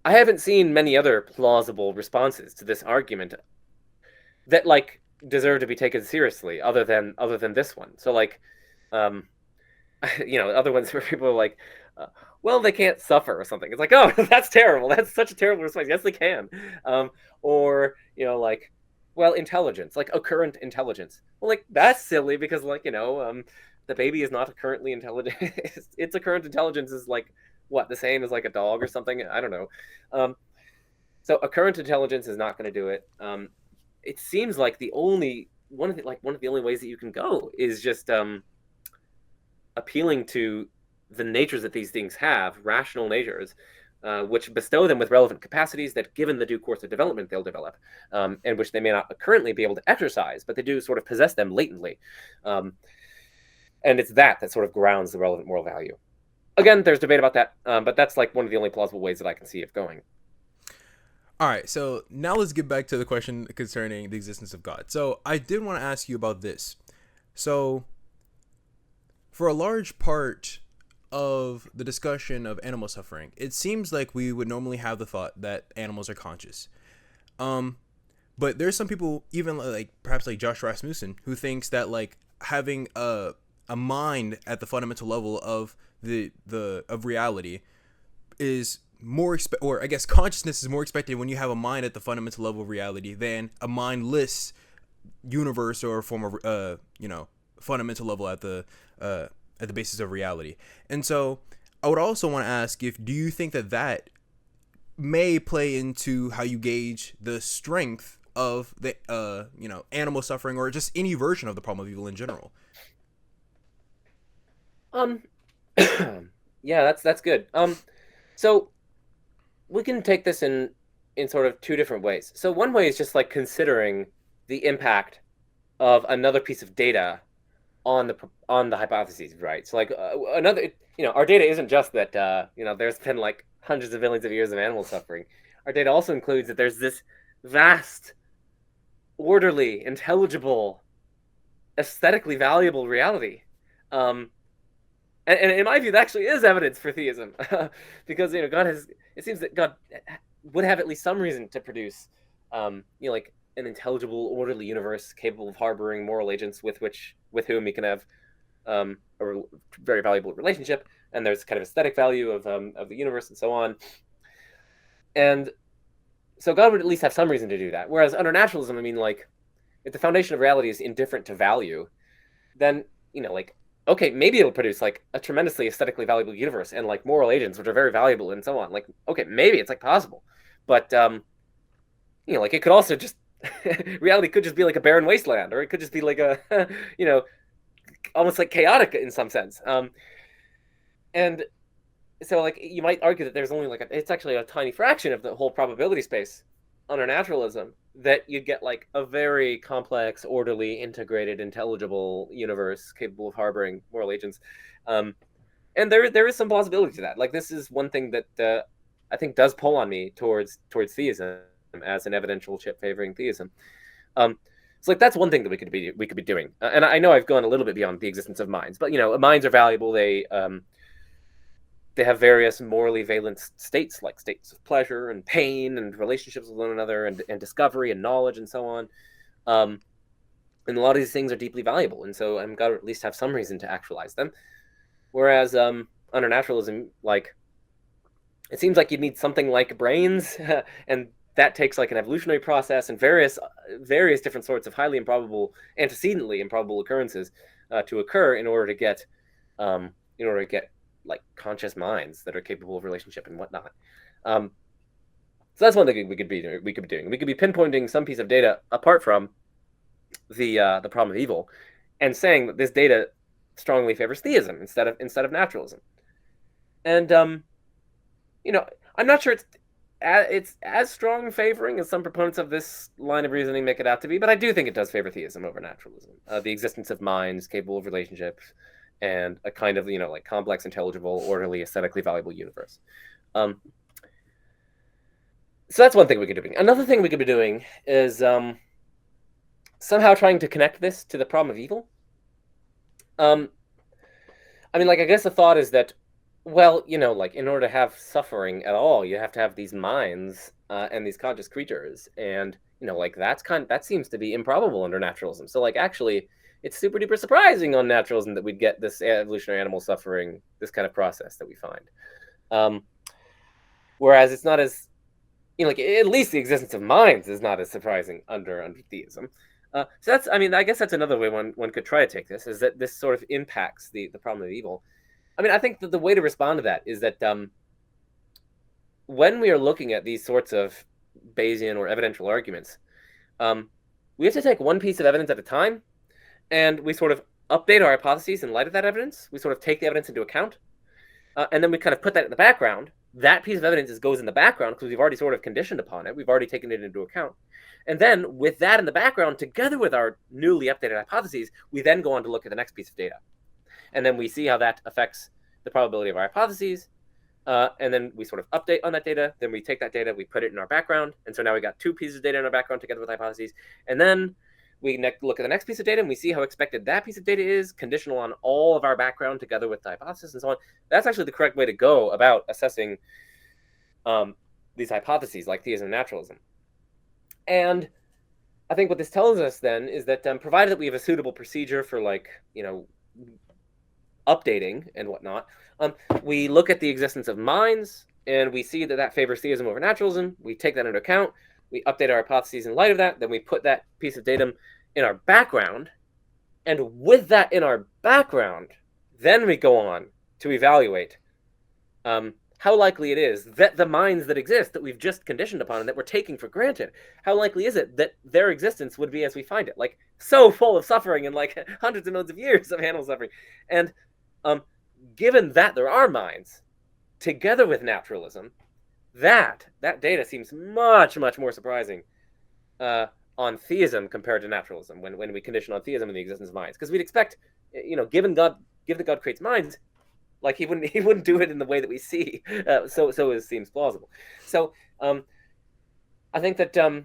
[SPEAKER 2] I haven't seen many other plausible responses to this argument that, like, deserve to be taken seriously other than this one. So, like, other ones where people are like, well, they can't suffer or something. It's like, oh, that's terrible. That's such a terrible response. Yes, they can. Or, like, well, intelligence, like occurrent intelligence. Well, like, that's silly because, like, the baby is not currently intelligent. Its occurrent intelligence is, like, what, the same as like a dog or something? I don't know. So occurrent intelligence is not going to do it. It seems like one of the only ways that you can go is just appealing to the natures that these things have, rational natures, which bestow them with relevant capacities that, given the due course of development, they'll develop, and which they may not currently be able to exercise, but they do sort of possess them latently. And it's that sort of grounds the relevant moral value. Again, there's debate about that, but that's like one of the only plausible ways that I can see of going.
[SPEAKER 1] All right, so now let's get back to the question concerning the existence of God. So I did want to ask you about this. So for a large part of the discussion of animal suffering, it seems like we would normally have the thought that animals are conscious. But there's some people, even like perhaps like Josh Rasmussen, who thinks that, like, having a mind at the fundamental level of of reality is more or I guess consciousness is more expected when you have a mind at the fundamental level of reality than a mindless universe or form of fundamental level at the basis of reality. And so I would also want to ask, do you think that may play into how you gauge the strength of the animal suffering, or just any version of the problem of evil in general?
[SPEAKER 2] Yeah, that's good. So we can take this in sort of two different ways. So one way is just like considering the impact of another piece of data on the hypotheses, right? So like another, our data isn't just that there's been like hundreds of millions of years of animal suffering. Our data also includes that there's this vast, orderly, intelligible, aesthetically valuable reality. And in my view, that actually is evidence for theism, because God has. It seems that God would have at least some reason to produce, like an intelligible, orderly universe capable of harboring moral agents with whom he can have a very valuable relationship, and there's kind of aesthetic value of the universe and so on. And so God would at least have some reason to do that. Whereas under naturalism, I mean, like, if the foundation of reality is indifferent to value, then like okay, maybe it'll produce like a tremendously aesthetically valuable universe and like moral agents, which are very valuable and so on. Like, okay, maybe it's like possible, but like it could also just reality could just be like a barren wasteland, or it could just be like a you know almost like chaotic in some sense. And so like you might argue that there's only like it's actually a tiny fraction of the whole probability space under naturalism that you get like a very complex, orderly, integrated, intelligible universe capable of harboring moral agents. And there is some plausibility to that. Like this is one thing that I think does pull on me towards theism as an evidential chip favoring theism. So like that's one thing that we could be doing. And I know I've gone a little bit beyond the existence of minds, but minds are valuable. They have various morally valent states, like states of pleasure and pain and relationships with one another and discovery and knowledge and so on. And a lot of these things are deeply valuable. And so I'm got to at least have some reason to actualize them. Whereas under naturalism, like it seems like you'd need something like brains, and that takes like an evolutionary process and various different sorts of highly improbable, antecedently improbable occurrences to occur in order to get like conscious minds that are capable of relationship and whatnot. So that's one thing we could be doing. We could be pinpointing some piece of data apart from the problem of evil, and saying that this data strongly favors theism instead of naturalism. And I'm not sure it's as strong favoring as some proponents of this line of reasoning make it out to be, but I do think it does favor theism over naturalism. The existence of minds capable of relationships and a kind of like complex, intelligible, orderly, aesthetically valuable universe. So that's one thing we could be doing. Another thing we could be doing is somehow trying to connect this to the problem of evil. I mean, like, I guess the thought is that, well, like, in order to have suffering at all, you have to have these minds and these conscious creatures, and like that seems to be improbable under naturalism. So, like, actually, it's super duper surprising on naturalism that we'd get this evolutionary animal suffering, this kind of process that we find. Whereas it's not as, like, at least the existence of minds is not as surprising under theism. So that's, I mean, I guess that's another way one could try to take this, is that this sort of impacts the problem of evil. I mean, I think that the way to respond to that is that when we are looking at these sorts of Bayesian or evidential arguments, we have to take one piece of evidence at a time, and we sort of update our hypotheses in light of that evidence. We sort of take the evidence into account, and then we kind of put that in the background. That piece of evidence goes in the background because we've already sort of conditioned upon it. We've already taken it into account. And then with that in the background, together with our newly updated hypotheses, we then go on to look at the next piece of data. And then we see how that affects the probability of our hypotheses. And then we sort of update on that data. Then we take that data, we put it in our background. And so now we got two pieces of data in our background together with hypotheses. And then we look at the next piece of data and we see how expected that piece of data is, conditional on all of our background together with the hypothesis and so on. That's actually the correct way to go about assessing these hypotheses like theism and naturalism. And I think what this tells us then is that provided that we have a suitable procedure for, like, updating and whatnot, we look at the existence of minds and we see that favors theism over naturalism. We take that into account. We update our hypotheses in light of that. Then we put that piece of data in our background. And with that in our background, then we go on to evaluate how likely it is that the minds that exist that we've just conditioned upon and that we're taking for granted, how likely is it that their existence would be as we find it? Like, so full of suffering and like hundreds of millions of years of animal suffering. And given that there are minds, together with naturalism, that data seems much, much more surprising on theism compared to naturalism when we condition on theism and the existence of minds. Because we'd expect, given that God creates minds, like he wouldn't do it in the way that we see. So it seems plausible. So I think that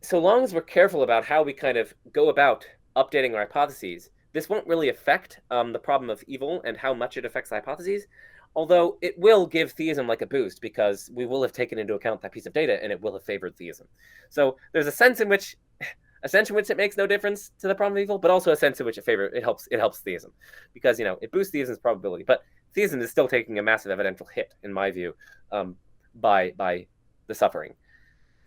[SPEAKER 2] so long as we're careful about how we kind of go about updating our hypotheses, this won't really affect the problem of evil and how much it affects the hypotheses. Although it will give theism like a boost because we will have taken into account that piece of data and it will have favored theism. So there's a sense in which it makes no difference to the problem of evil, but also a sense in which it helps theism because it boosts theism's probability. But theism is still taking a massive evidential hit, in my view, by the suffering.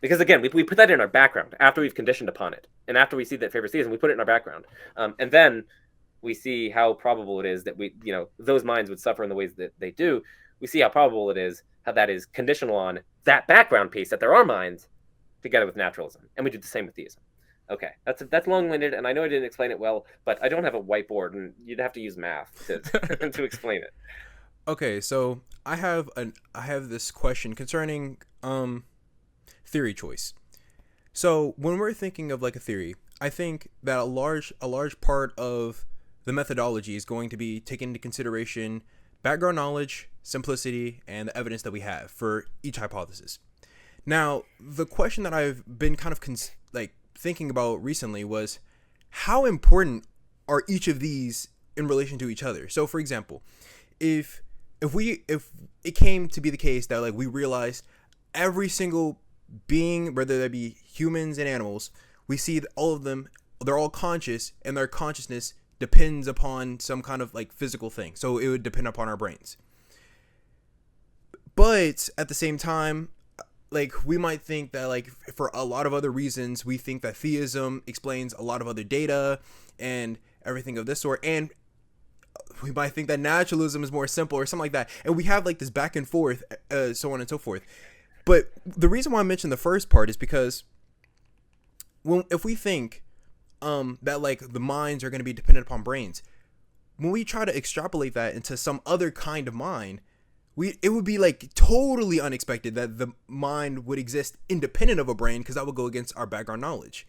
[SPEAKER 2] Because again, we put that in our background after we've conditioned upon it, and after we see that it favors theism, we put it in our background, and then we see how probable it is that those minds would suffer in the ways that they do. We see how probable it is, how that is conditional on that background piece, that there are minds, together with naturalism. And we do the same with theism. Okay, that's long-winded, and I know I didn't explain it well, but I don't have a whiteboard, and you'd have to use math to to explain it.
[SPEAKER 1] Okay, so I have this question concerning theory choice. So when we're thinking of like a theory, I think that a large part of the methodology is going to be taking into consideration background knowledge, simplicity, and the evidence that we have for each hypothesis. Now, the question that I've been kind of thinking about recently was how important are each of these in relation to each other? So, for example, if it came to be the case that like we realized every single being, whether that be humans and animals, we see that all of them, they're all conscious, and their consciousness depends upon some kind of like physical thing. So it would depend upon our brains. But at the same time, like we might think that like for a lot of other reasons, we think that theism explains a lot of other data and everything of this sort. And we might think that naturalism is more simple or something like that. And we have like this back and forth, so on and so forth. But the reason why I mentioned the first part is because if we think that like the minds are going to be dependent upon brains, when we try to extrapolate that into some other kind of mind, it would be like totally unexpected that the mind would exist independent of a brain, because that would go against our background knowledge.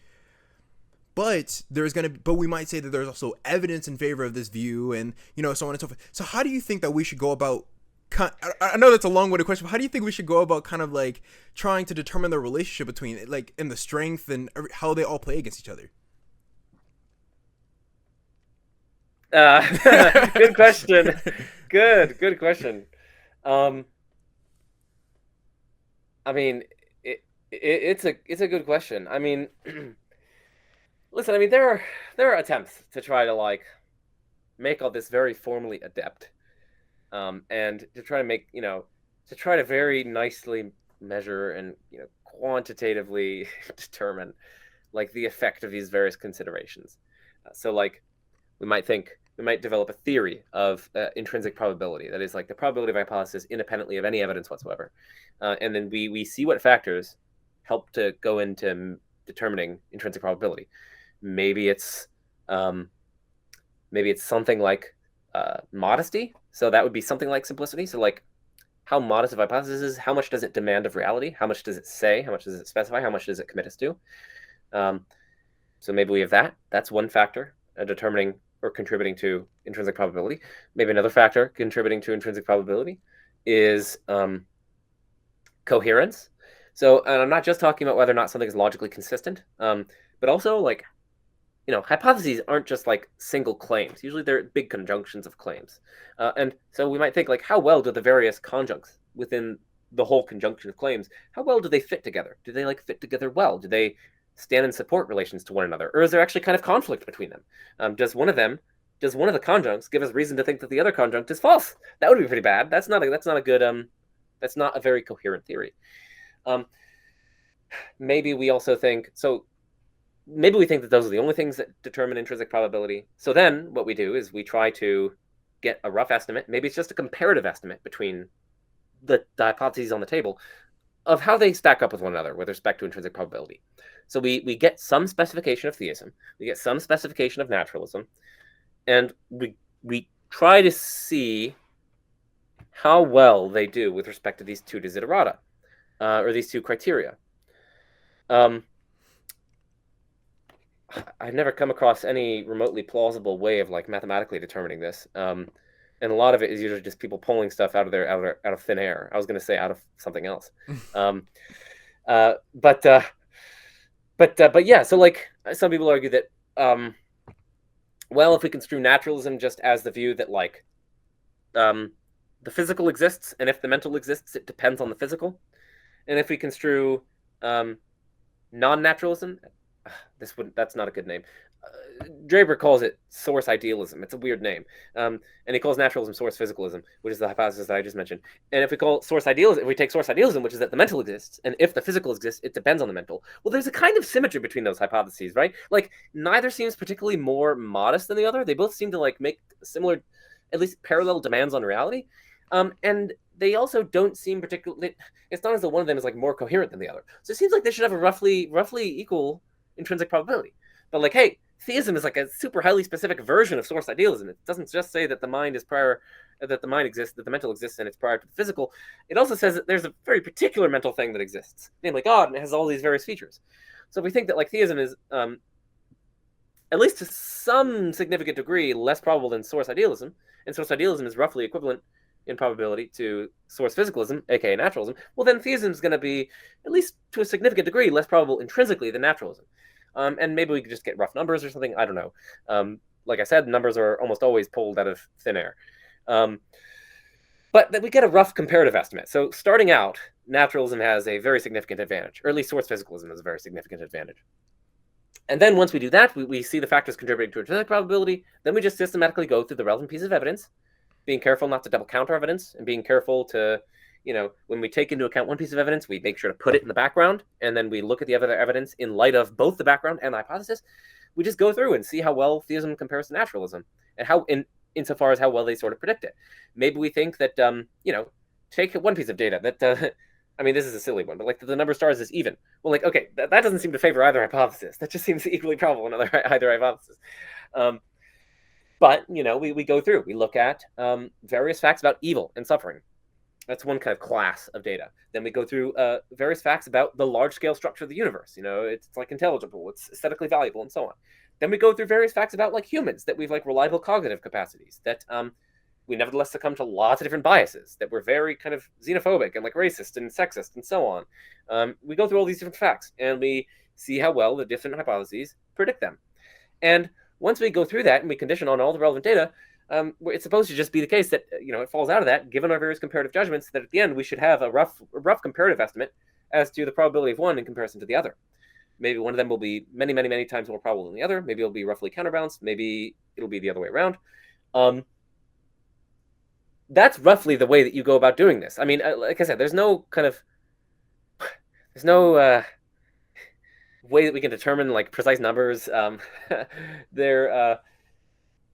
[SPEAKER 1] But we might say that there's also evidence in favor of this view, and so on and so forth. So how do you think that we should go about? I know that's a long-winded question, but how do you think we should go about kind of like trying to determine the relationship between like and the strength and how they all play against each other?
[SPEAKER 2] Good question. Good question. I mean, it's a good question. I mean, listen, I mean, there are attempts to try to like make all this very formally adept, and to try to make to try to very nicely measure and quantitatively determine like the effect of these various considerations. So like we might develop a theory of intrinsic probability, that is like the probability of a hypothesis independently of any evidence whatsoever, and then we see what factors help to go into determining intrinsic probability. Maybe it's something like modesty. So that would be something like simplicity. So like how modest of a hypothesis is, how much does it demand of reality? How much does it say? How much does it specify? How much does it commit us to? So maybe we have that. That's one factor determining or contributing to intrinsic probability. Maybe another factor contributing to intrinsic probability is coherence. So, and I'm not just talking about whether or not something is logically consistent, but also like, hypotheses aren't just like single claims. Usually they're big conjunctions of claims. And so we might think like, how well do the various conjuncts within the whole conjunction of claims, how well do they fit together? Do they like fit together well? Do they stand in support relations to one another? Or is there actually kind of conflict between them? Does one of the conjuncts give us reason to think that the other conjunct is false? That would be pretty bad. That's not a very coherent theory. Maybe we think that those are the only things that determine intrinsic probability. So then what we do is we try to get a rough estimate. Maybe it's just a comparative estimate between the hypotheses on the table of how they stack up with one another with respect to intrinsic probability. So we get some specification of theism, we get some specification of naturalism, and we try to see how well they do with respect to these two desiderata, or these two criteria. I've never come across any remotely plausible way of like mathematically determining this. And a lot of it is usually just people pulling stuff out of thin air. I was going to say out of something else. But yeah. So like some people argue that, well, if we construe naturalism just as the view that like the physical exists, and if the mental exists, it depends on the physical. And if we construe non-naturalism, that's not a good name. Draper calls it source idealism. It's a weird name. And he calls naturalism source physicalism, which is the hypothesis that I just mentioned. And if we call source idealism, if we take source idealism, which is that the mental exists, and if the physical exists, it depends on the mental. Well, there's a kind of symmetry between those hypotheses, right? Like neither seems particularly more modest than the other. They both seem to like make similar, at least parallel demands on reality. And they also don't seem particularly. It's not as though one of them is like more coherent than the other. So it seems like they should have a roughly equal intrinsic probability. But like, hey, theism is like a super highly specific version of source idealism. It doesn't just say that the mind is prior, that the mind exists, that the mental exists, and it's prior to the physical. It also says that there's a very particular mental thing that exists, namely God, and it has all these various features. So if we think that like theism is, at least to some significant degree, less probable than source idealism, and source idealism is roughly equivalent in probability to source physicalism, aka naturalism, well then theism is going to be, at least to a significant degree, less probable intrinsically than naturalism. And maybe we could just get rough numbers or something. I don't know. Like I said, numbers are almost always pulled out of thin air. But we get a rough comparative estimate. So starting out, naturalism has a very significant advantage, or at least source physicalism has a very significant advantage. And then once we do that, we see the factors contributing to intrinsic probability. Then we just systematically go through the relevant pieces of evidence, being careful not to double count our evidence, and being careful to, when we take into account one piece of evidence, we make sure to put it in the background, and then we look at the other evidence in light of both the background and the hypothesis. We just go through and see how well theism compares to naturalism, and how, insofar as how well they sort of predict it. Maybe we think that, take one piece of data that, I mean, this is a silly one, but like the number of stars is even. Well, like, okay, that doesn't seem to favor either hypothesis. That just seems equally probable in either hypothesis. But, we go through, we look at various facts about evil and suffering. That's one kind of class of data. Then we go through various facts about the large-scale structure of the universe. It's like intelligible, it's aesthetically valuable, and so on. Then we go through various facts about like humans, that we've like reliable cognitive capacities, that we nevertheless succumb to lots of different biases, that we're very kind of xenophobic and like racist and sexist and so on. We go through all these different facts, and we see how well the different hypotheses predict them. And once we go through that and we condition on all the relevant data, it's supposed to just be the case that, it falls out of that, given our various comparative judgments, that at the end we should have a rough comparative estimate as to the probability of one in comparison to the other. Maybe one of them will be many, many, many times more probable than the other. Maybe it'll be roughly counterbalanced. Maybe it'll be the other way around. That's roughly the way that you go about doing this. I mean, like I said, there's no way that we can determine like precise numbers.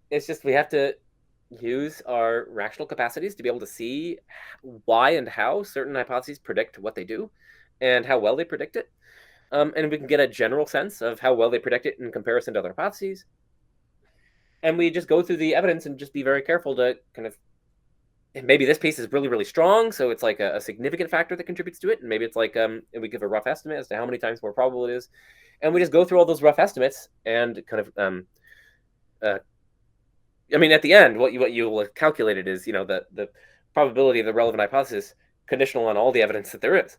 [SPEAKER 2] It's just we have to use our rational capacities to be able to see why and how certain hypotheses predict what they do, and how well they predict it. And we can get a general sense of how well they predict it in comparison to other hypotheses. And we just go through the evidence and just be very careful to kind of, maybe this piece is really, really strong, so it's like a significant factor that contributes to it. And maybe it's like, and we give a rough estimate as to how many times more probable it is. And we just go through all those rough estimates and kind of, I mean, at the end, what you will have calculated is, the probability of the relevant hypothesis conditional on all the evidence that there is,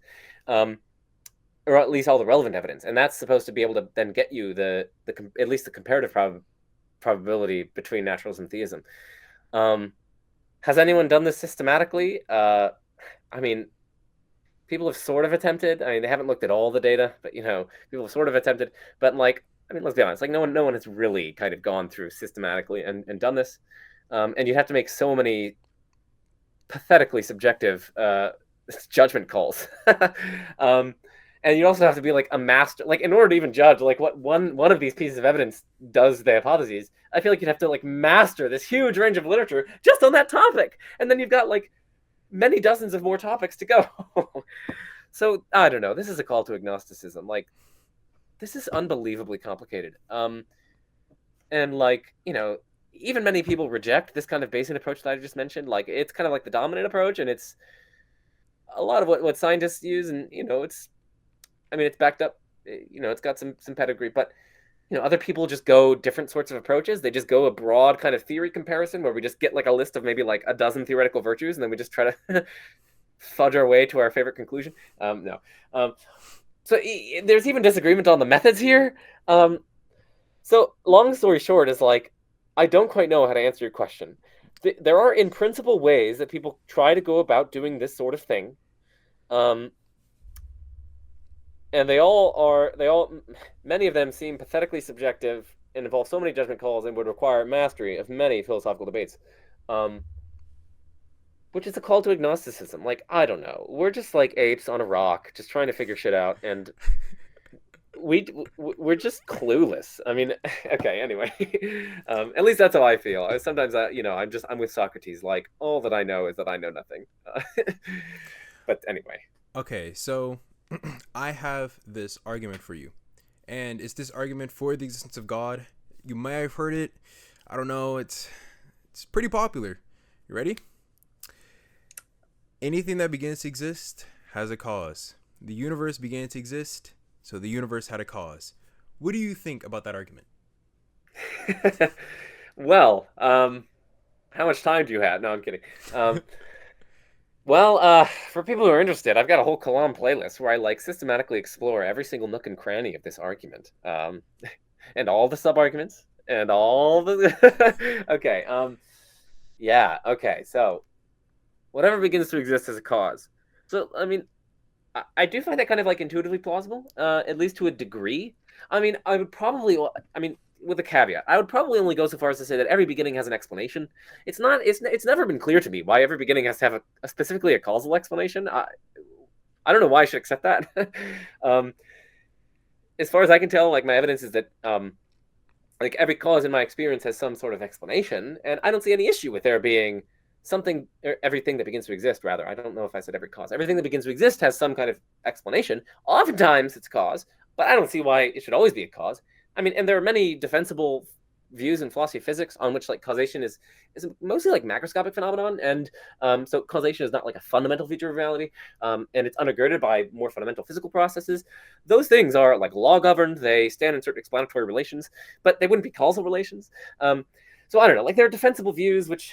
[SPEAKER 2] or at least all the relevant evidence, and that's supposed to be able to then get you at least the comparative probability between naturalism and theism. Has anyone done this systematically? I mean, people have sort of attempted. I mean, they haven't looked at all the data, but people have sort of attempted. But like, I mean, let's be honest. Like, no one has really kind of gone through systematically and done this. And you have to make so many pathetically subjective judgment calls. And you also have to be like a master, like in order to even judge like what one of these pieces of evidence does the hypotheses. I feel like you'd have to like master this huge range of literature just on that topic, and then you've got like many dozens of more topics to go. So I don't know. This is a call to agnosticism. Like, this is unbelievably complicated. And like, even many people reject this kind of Bayesian approach that I just mentioned. Like, it's kind of like the dominant approach, and it's a lot of what scientists use, and it's backed up, it's got some pedigree, but other people just go different sorts of approaches. They just go a broad kind of theory comparison where we just get like a list of maybe like a dozen theoretical virtues, and then we just try to fudge our way to our favorite conclusion. No. So there's even disagreement on the methods here. So long story short is like, I don't quite know how to answer your question. There are in principle ways that people try to go about doing this sort of thing. And many of them seem pathetically subjective and involve so many judgment calls and would require mastery of many philosophical debates. Um, which is a call to agnosticism. Like, I don't know. We're just like apes on a rock, just trying to figure shit out, and we're just clueless. I mean, okay. Anyway, at least that's how I feel. Sometimes I'm with Socrates. Like, all that I know is that I know nothing. But anyway.
[SPEAKER 1] Okay, so I have this argument for you, and it's this argument for the existence of God. You may have heard it. I don't know. It's pretty popular. You ready? Anything that begins to exist has a cause. The universe began to exist, so the universe had a cause. What do you think about that argument?
[SPEAKER 2] Well, how much time do you have? No, I'm kidding. For people who are interested, I've got a whole Kalam playlist where I like systematically explore every single nook and cranny of this argument, and all the sub-arguments, and all the. Okay. Yeah. Okay. So, whatever begins to exist as a cause. So, I mean, I do find that kind of like intuitively plausible, at least to a degree. I mean, with a caveat, I would probably only go so far as to say that every beginning has an explanation. It's not. It's never been clear to me why every beginning has to have specifically a causal explanation. I don't know why I should accept that. As far as I can tell, like my evidence is that like every cause in my experience has some sort of explanation, and I don't see any issue with there being something, or everything that begins to exist, rather. I don't know if I said every cause. Everything that begins to exist has some kind of explanation. Oftentimes it's cause, but I don't see why it should always be a cause. I mean, and there are many defensible views in philosophy of physics on which like causation is mostly like macroscopic phenomenon, and so causation is not like a fundamental feature of reality, and it's undergirded by more fundamental physical processes. Those things are like law governed. They stand in certain explanatory relations, but they wouldn't be causal relations. So I don't know. Like there are defensible views which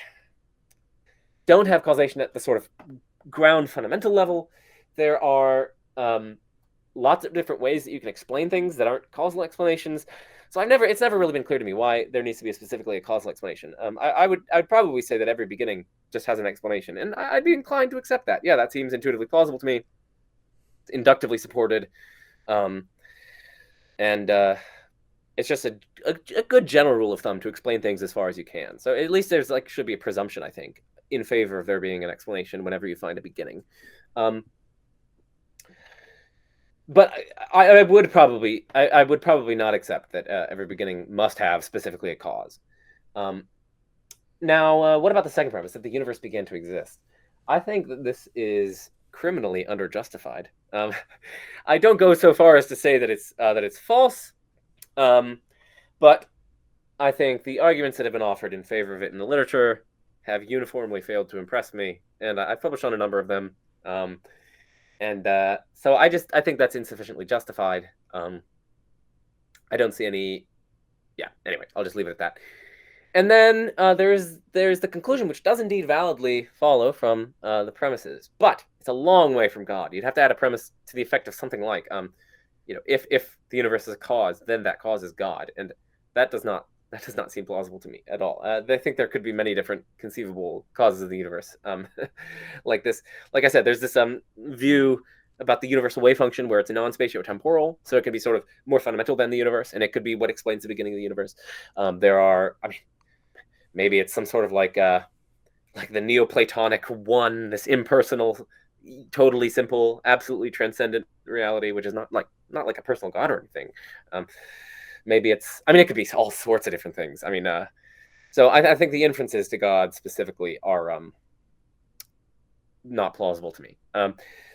[SPEAKER 2] don't have causation at the sort of ground fundamental level. There are lots of different ways that you can explain things that aren't causal explanations. So it's never really been clear to me why there needs to be specifically a causal explanation. I'd probably say that every beginning just has an explanation, and I'd be inclined to accept that. Yeah, that seems intuitively plausible to me. It's inductively supported, and it's just a good general rule of thumb to explain things as far as you can. So at least there's like should be a presumption, I think, in favor of there being an explanation whenever you find a beginning. But I would probably not accept that every beginning must have specifically a cause. Now, what about the second premise that the universe began to exist? I think that this is criminally underjustified. I don't go so far as to say that it's false, but I think the arguments that have been offered in favor of it in the literature have uniformly failed to impress me, and I've published on a number of them. So I think that's insufficiently justified. I don't see any. Yeah. Anyway, I'll just leave it at that. And then there's the conclusion, which does indeed validly follow from the premises, but it's a long way from God. You'd have to add a premise to the effect of something like, if the universe is a cause, then that cause is God, and that does not seem plausible to me at all. I think there could be many different conceivable causes of the universe. Like I said, there's this view about the universal wave function where it's a non-spatio-temporal, so it can be sort of more fundamental than the universe, and it could be what explains the beginning of the universe. Maybe it's some sort of like the Neoplatonic one, this impersonal, totally simple, absolutely transcendent reality, which is not like a personal God or anything. Maybe it could be all sorts of different things. So I think the inferences to God specifically are not plausible to me.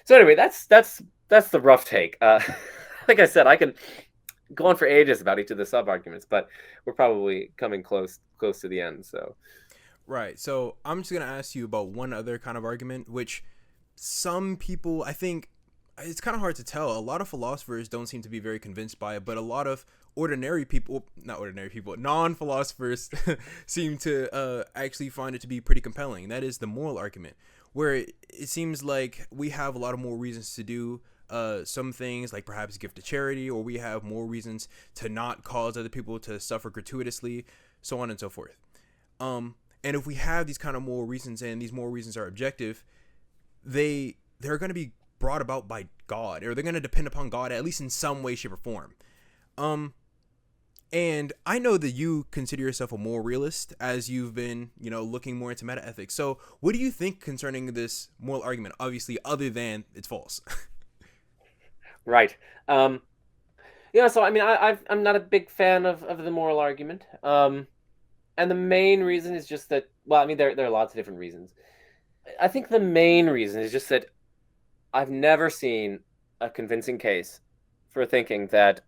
[SPEAKER 2] So anyway, that's the rough take. Like I said, I can go on for ages about each of the sub-arguments, but we're probably coming close to the end. So,
[SPEAKER 1] right. So I'm just gonna ask you about one other kind of argument, which some people, I think, it's kind of hard to tell. A lot of philosophers don't seem to be very convinced by it, but a lot of non-philosophers seem to actually find it to be pretty compelling. That is the moral argument, where it seems like we have a lot of more reasons to do some things, like perhaps give to charity, or we have more reasons to not cause other people to suffer gratuitously, so on and so forth. And if we have these kind of moral reasons, and these moral reasons are objective, they're going to be brought about by God, or they're going to depend upon God, at least in some way, shape, or form. And I know that you consider yourself a moral realist as you've been, looking more into metaethics. So what do you think concerning this moral argument? Obviously, other than it's false.
[SPEAKER 2] Right. So I mean, I'm not a big fan of the moral argument. And the main reason is just that, well, I mean, there are lots of different reasons. I think the main reason is just that I've never seen a convincing case for thinking that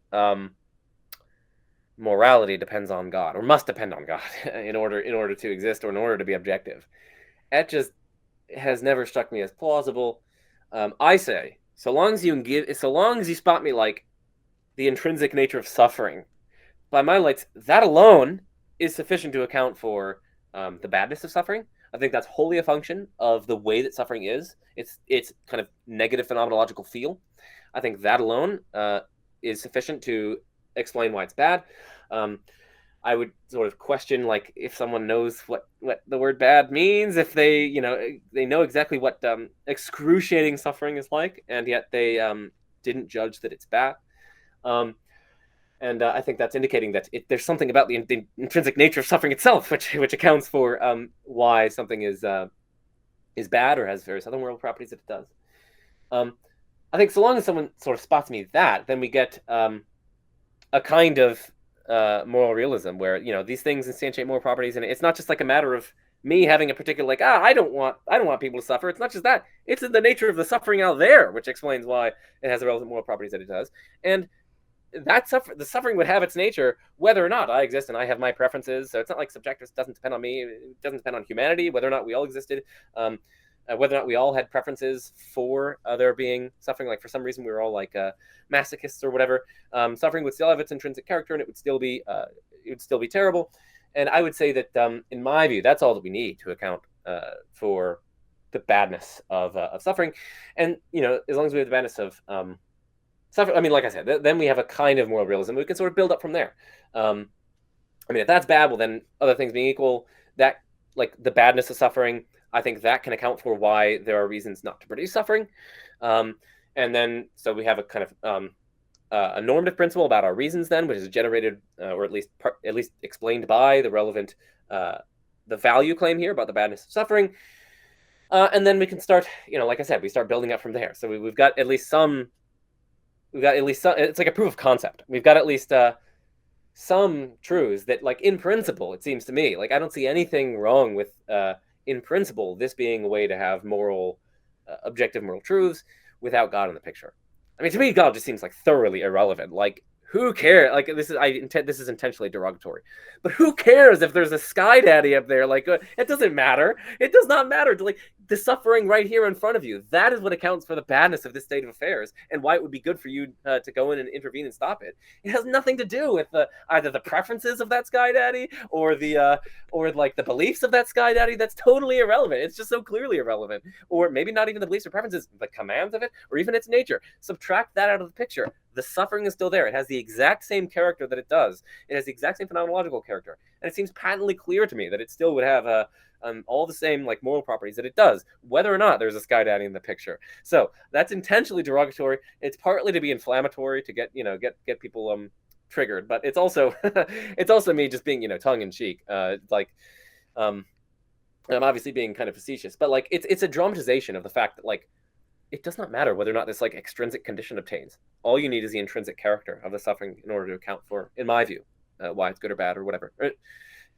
[SPEAKER 2] morality depends on God or must depend on God in order to exist or in order to be objective. That just has never struck me as plausible. I say, so long as you spot me like the intrinsic nature of suffering, by my lights, that alone is sufficient to account for the badness of suffering. I think that's wholly a function of the way that suffering is. It's kind of negative phenomenological feel. I think that alone is sufficient to explain why it's bad. I would sort of question, like, if someone knows what the word bad means, if they know exactly what excruciating suffering is like, and yet they didn't judge that it's bad. And I think that's indicating that there's something about the intrinsic nature of suffering itself, which accounts for why something is bad or has various other moral properties that it does. I think so long as someone sort of spots me that, then we get a kind of moral realism where these things instantiate moral properties, and it's not just like a matter of me having a particular I don't want people to suffer. It's not just that; it's in the nature of the suffering out there, which explains why it has the relevant moral properties that it does, and the suffering would have its nature whether or not I exist and I have my preferences. So it's not like subjective doesn't depend on me. It doesn't depend on humanity, whether or not we all existed, whether or not we all had preferences for there being suffering. Like for some reason we were all like masochists or whatever. Suffering would still have its intrinsic character, and it would still be terrible. And I would say that in my view, that's all that we need to account for the badness of suffering. And as long as we have the badness of I mean, like I said, then we have a kind of moral realism. We can sort of build up from there. I mean, if that's bad, well, then other things being equal, that like the badness of suffering, I think that can account for why there are reasons not to produce suffering. And then so we have a kind of a normative principle about our reasons, then, which is generated or at least explained by the relevant the value claim here about the badness of suffering. And then we can start, like I said, we start building up from there. So we've got at least some. It's like a proof of concept. We've got at least some truths that, like, in principle, it seems to me, like, I don't see anything wrong with, in principle, this being a way to have objective moral truths without God in the picture. I mean, to me, God just seems like thoroughly irrelevant. Like, who cares? Like, this is intentionally derogatory, but who cares if there's a sky daddy up there? Like, it doesn't matter. It does not matter. Like, the suffering right here in front of you, that is what accounts for the badness of this state of affairs and why it would be good for you to go in and intervene and stop it. It has nothing to do with either the preferences of that sky daddy or the beliefs of that sky daddy. That's totally irrelevant. It's just so clearly irrelevant. Or maybe not even the beliefs or preferences, the commands of it, or even its nature. Subtract that out of the picture. The suffering is still there. It has the exact same character that it does. It has the exact same phenomenological character. And it seems patently clear to me that it still would have all the same like moral properties that it does, whether or not there's a sky daddy in the picture. So that's intentionally derogatory. It's partly to be inflammatory to get people triggered, but it's also it's also me just being tongue in cheek. I'm obviously being kind of facetious, but like it's a dramatization of the fact that like it does not matter whether or not this like extrinsic condition obtains. All you need is the intrinsic character of the suffering in order to account for, in my view, why it's good or bad or whatever.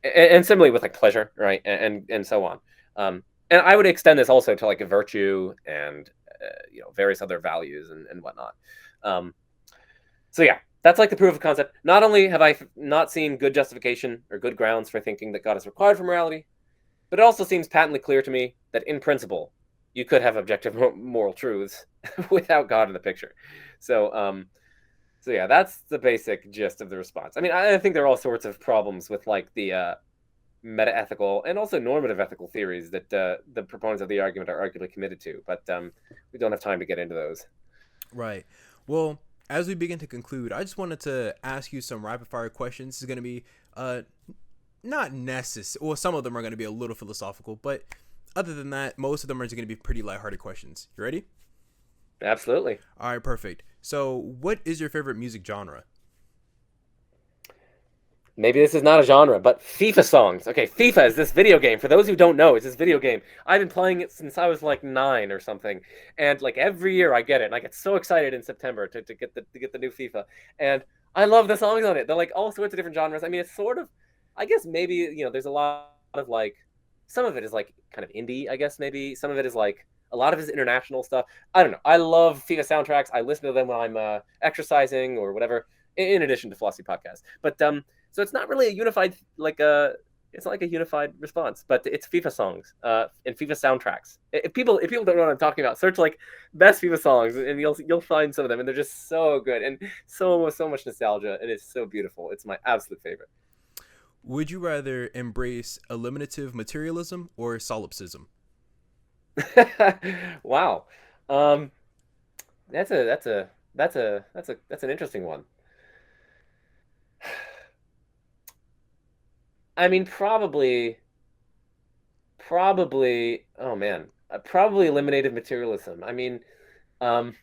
[SPEAKER 2] And similarly with like pleasure, right, and so on. And I would extend this also to like a virtue and various other values and whatnot. So yeah, that's like the proof of concept. Not only have I not seen good justification or good grounds for thinking that God is required for morality, but it also seems patently clear to me that in principle you could have objective moral truths without God in the picture. So yeah, that's the basic gist of the response. I mean, I think there are all sorts of problems with like the meta-ethical and also normative ethical theories that the proponents of the argument are arguably committed to, but we don't have time to get into those.
[SPEAKER 1] Right. Well, as we begin to conclude, I just wanted to ask you some rapid-fire questions. This is going to be not necessary. Well, some of them are going to be a little philosophical, but other than that, most of them are going to be pretty lighthearted questions. You ready?
[SPEAKER 2] Absolutely.
[SPEAKER 1] All right, perfect. So, what is your favorite music genre?
[SPEAKER 2] maybe this is not a genre, but FIFA songs. Okay, FIFA is this video game. For those who don't know, it's this video game. I've been playing it since I was like 9 or something, and like every year I get it, and I get so excited in September to get the new FIFA, and I love the songs on it. They're like all sorts of different genres. I mean, it's sort of, I guess maybe there's a lot of like, some of it is like kind of indie. I guess maybe some of it is like a lot of it is international stuff. I don't know. I love FIFA soundtracks. I listen to them when I'm exercising or whatever. In addition to philosophy podcasts, but so it's not really a unified it's not like a unified response, but it's FIFA songs and FIFA soundtracks. If people don't know what I'm talking about, search like best FIFA songs and you'll find some of them, and they're just so good and so much nostalgia, and it's so beautiful. It's my absolute favorite.
[SPEAKER 1] Would you rather embrace eliminative materialism or solipsism?
[SPEAKER 2] Wow, that's an interesting one. I mean, probably. Oh man, probably eliminated materialism. I mean, um,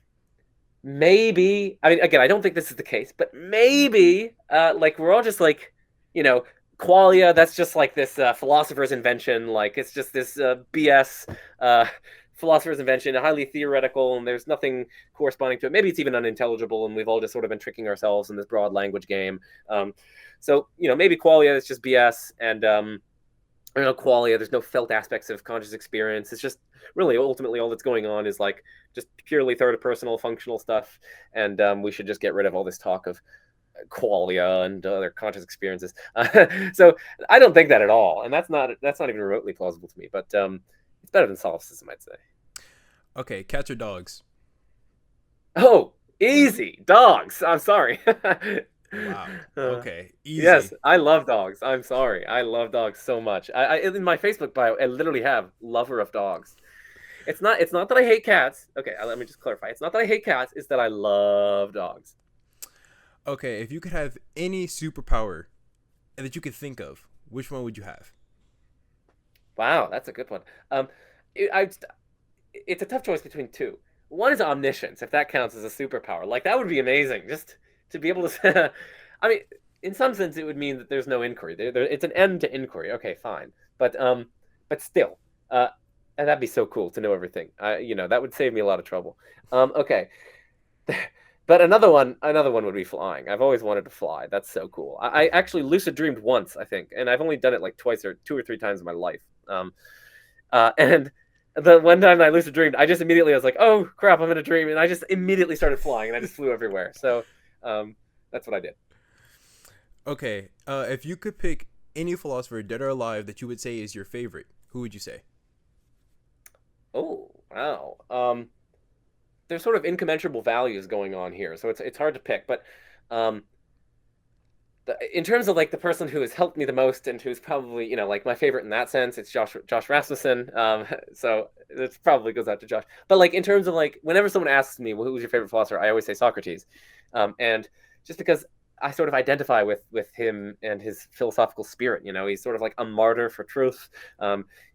[SPEAKER 2] maybe. I mean, again, I don't think this is the case, but maybe, like we're all just like, you know, qualia. That's just like this philosopher's invention. Like it's just this BS. Philosopher's invention, highly theoretical, and there's nothing corresponding to it. Maybe it's even unintelligible, and we've all just sort of been tricking ourselves in this broad language game. So maybe qualia is just BS, and qualia. There's no felt aspects of conscious experience. It's just really ultimately all that's going on is like just purely third personal functional stuff, and we should just get rid of all this talk of qualia and other conscious experiences. So I don't think that at all, and that's not even remotely plausible to me. But it's better than solipsism, I'd say.
[SPEAKER 1] Okay, cats or dogs?
[SPEAKER 2] Oh, easy. Dogs. I'm sorry.
[SPEAKER 1] Wow. Okay, easy.
[SPEAKER 2] Yes, I love dogs. I'm sorry. I love dogs so much. I in my Facebook bio, I literally have lover of dogs. It's not that I hate cats. Okay, let me just clarify. It's not that I hate cats, it's that I love dogs.
[SPEAKER 1] Okay, if you could have any superpower that you could think of, which one would you have?
[SPEAKER 2] Wow, that's a good one. It's a tough choice between two. One is omniscience, if that counts as a superpower. Like that would be amazing, just to be able to. I mean, in some sense, it would mean that there's no inquiry. It's an end to inquiry. Okay, fine, but still, and that'd be so cool to know everything. That would save me a lot of trouble. Okay, but another one would be flying. I've always wanted to fly. That's so cool. I actually lucid dreamed once, I think, and I've only done it like twice or 2 or 3 times in my life. And the one time I lucid dreamed, I was like, oh crap, I'm in a dream, and I just immediately started flying, and I just flew everywhere. So that's what I did.
[SPEAKER 1] Okay, if you could pick any philosopher, dead or alive, that you would say is your favorite, who would you say?
[SPEAKER 2] Oh wow. There's sort of incommensurable values going on here, so it's hard to pick. But in terms of like the person who has helped me the most and who's probably like my favorite in that sense, it's Josh Rasmussen. So it probably goes out to Josh. But like in terms of like whenever someone asks me, well, who's your favorite philosopher, I always say Socrates, and just because I sort of identify with him and his philosophical spirit. He's sort of like a martyr for truth.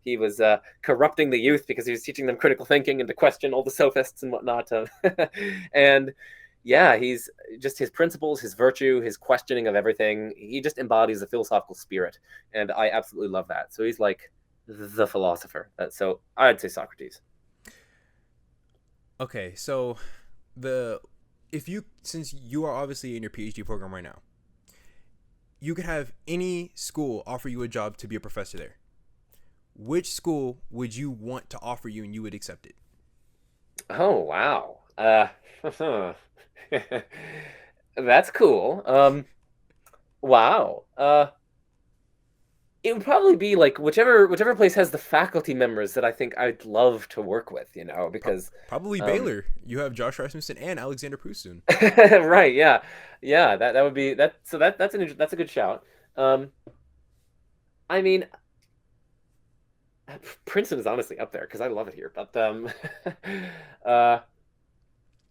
[SPEAKER 2] He was corrupting the youth because he was teaching them critical thinking and to question all the sophists and whatnot. And yeah, he's just his principles, his virtue, his questioning of everything. He just embodies the philosophical spirit, and I absolutely love that. So he's like the philosopher. So I'd say Socrates.
[SPEAKER 1] Okay, so since you are obviously in your PhD program right now, you could have any school offer you a job to be a professor there. Which school would you want to offer you and you would accept it?
[SPEAKER 2] Oh wow. That's cool. Wow. It would probably be like whichever place has the faculty members that I think I'd love to work with, because
[SPEAKER 1] Probably Baylor. You have Josh Rasmussen and Alexander Prusun.
[SPEAKER 2] right, yeah. Yeah, that would be that so that's a good shout. I mean, Princeton is honestly up there because I love it here, but uh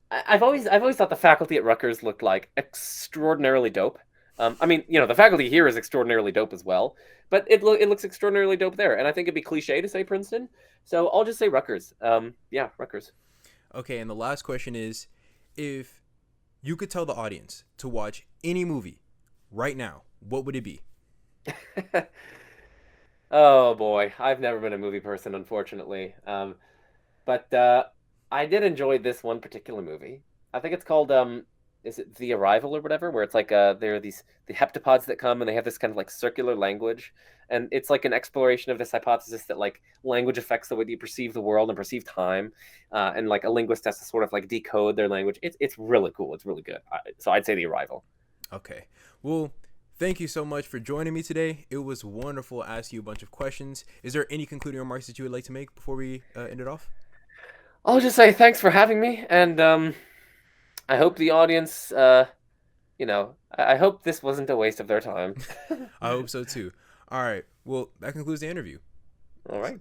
[SPEAKER 2] I've always thought the faculty at Rutgers looked like extraordinarily dope. I mean, the faculty here is extraordinarily dope as well, but it looks extraordinarily dope there, and I think it'd be cliche to say Princeton, so I'll just say Rutgers. Yeah, Rutgers.
[SPEAKER 1] Okay, and the last question is, if you could tell the audience to watch any movie, right now, what would it be?
[SPEAKER 2] Oh boy, I've never been a movie person, unfortunately. But I did enjoy this one particular movie. I think it's called is it The Arrival or whatever, where it's like there are these the heptapods that come and they have this kind of like circular language, and it's like an exploration of this hypothesis that like language affects the way that you perceive the world and perceive time, and like a linguist has to sort of like decode their language. It's really cool. It's really good. So I'd say The Arrival.
[SPEAKER 1] Okay. Well, thank you so much for joining me today. It was wonderful to ask you a bunch of questions. Is there any concluding remarks that you would like to make before we end it off?
[SPEAKER 2] I'll just say thanks for having me, and I hope the audience, I hope this wasn't a waste of their time.
[SPEAKER 1] I hope so too. All right. Well, that concludes the interview.
[SPEAKER 2] All right.